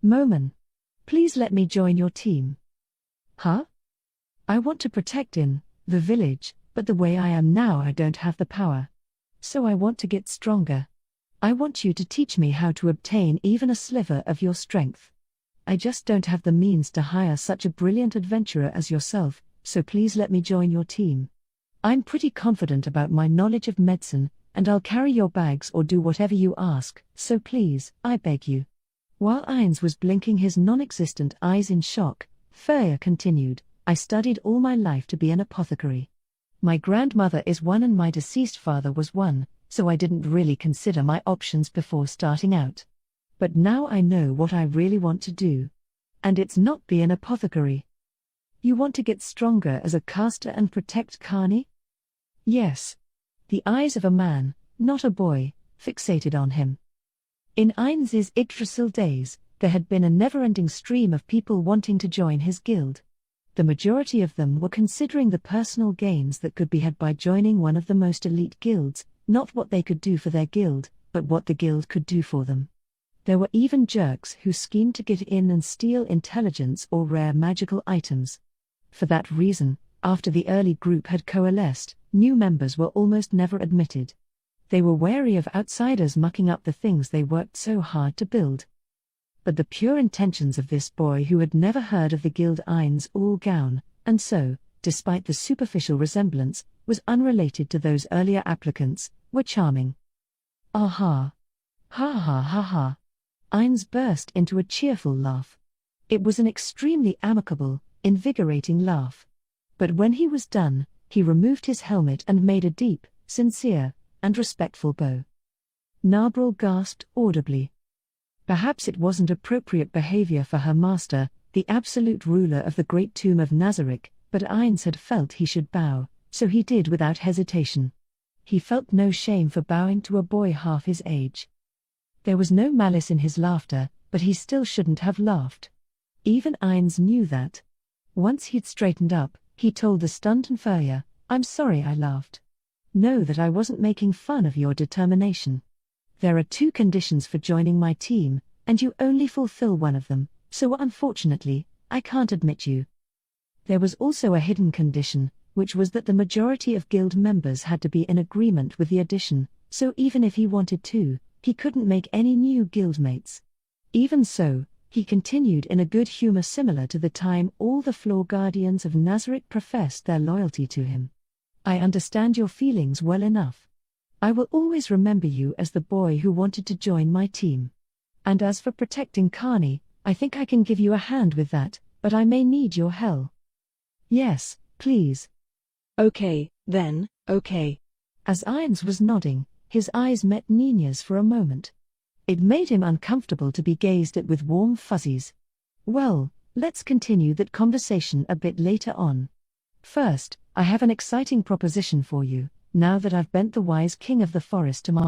"Momen, please let me join your team." "Huh? I want to protect the village, but the way I am now I don't have the power. So I want to get stronger. I want you to teach me how to obtain even a sliver of your strength. I just don't have the means to hire such a brilliant adventurer as yourself, so please let me join your team. I'm pretty confident about my knowledge of medicine, and I'll carry your bags or do whatever you ask, so please, I beg you." While Ainz was blinking his non-existent eyes in shock, Nferya continued, "I studied all my life to be an apothecary. My grandmother is one and my deceased father was one, so I didn't really consider my options before starting out. But now I know what I really want to do. And it's not be an apothecary." "You want to get stronger as a caster and protect Carney?" "Yes." The eyes of a man, not a boy, fixated on him. In Ainz's Yggdrasil days, there had been a never-ending stream of people wanting to join his guild. The majority of them were considering the personal gains that could be had by joining one of the most elite guilds, not what they could do for their guild, but what the guild could do for them. There were even jerks who schemed to get in and steal intelligence or rare magical items. For that reason, after the early group had coalesced, new members were almost never admitted. They were wary of outsiders mucking up the things they worked so hard to build. But the pure intentions of this boy who had never heard of the guild Ainz Ooal Gown, and so, despite the superficial resemblance, was unrelated to those earlier applicants, were charming. "Aha! Ha ha ha ha!" Ainz burst into a cheerful laugh. It was an extremely amicable, invigorating laugh. But when he was done, he removed his helmet and made a deep, sincere, and respectful bow. Nabril gasped audibly. Perhaps it wasn't appropriate behavior for her master, the absolute ruler of the great tomb of Nazarick, but Ainz had felt he should bow, so he did without hesitation. He felt no shame for bowing to a boy half his age. There was no malice in his laughter, but he still shouldn't have laughed. Even Ainz knew that. Once he'd straightened up, he told the stunned Nferya, "I'm sorry I laughed. Know that I wasn't making fun of your determination. There are 2 conditions for joining my team, and you only fulfill one of them, so unfortunately, I can't admit you." There was also a hidden condition, which was that the majority of guild members had to be in agreement with the addition, so even if he wanted to, he couldn't make any new guildmates. Even so, he continued in a good humor similar to the time all the floor guardians of Nazarick professed their loyalty to him. "I understand your feelings well enough. I will always remember you as the boy who wanted to join my team. And as for protecting Carney, I think I can give you a hand with that, but I may need your help." "Yes, please." "Okay, then, okay." As Ainz was nodding, his eyes met Nina's for a moment. It made him uncomfortable to be gazed at with warm fuzzies. "Well, let's continue that conversation a bit later on. First, I have an exciting proposition for you," now that I've bent the wise king of the forest to my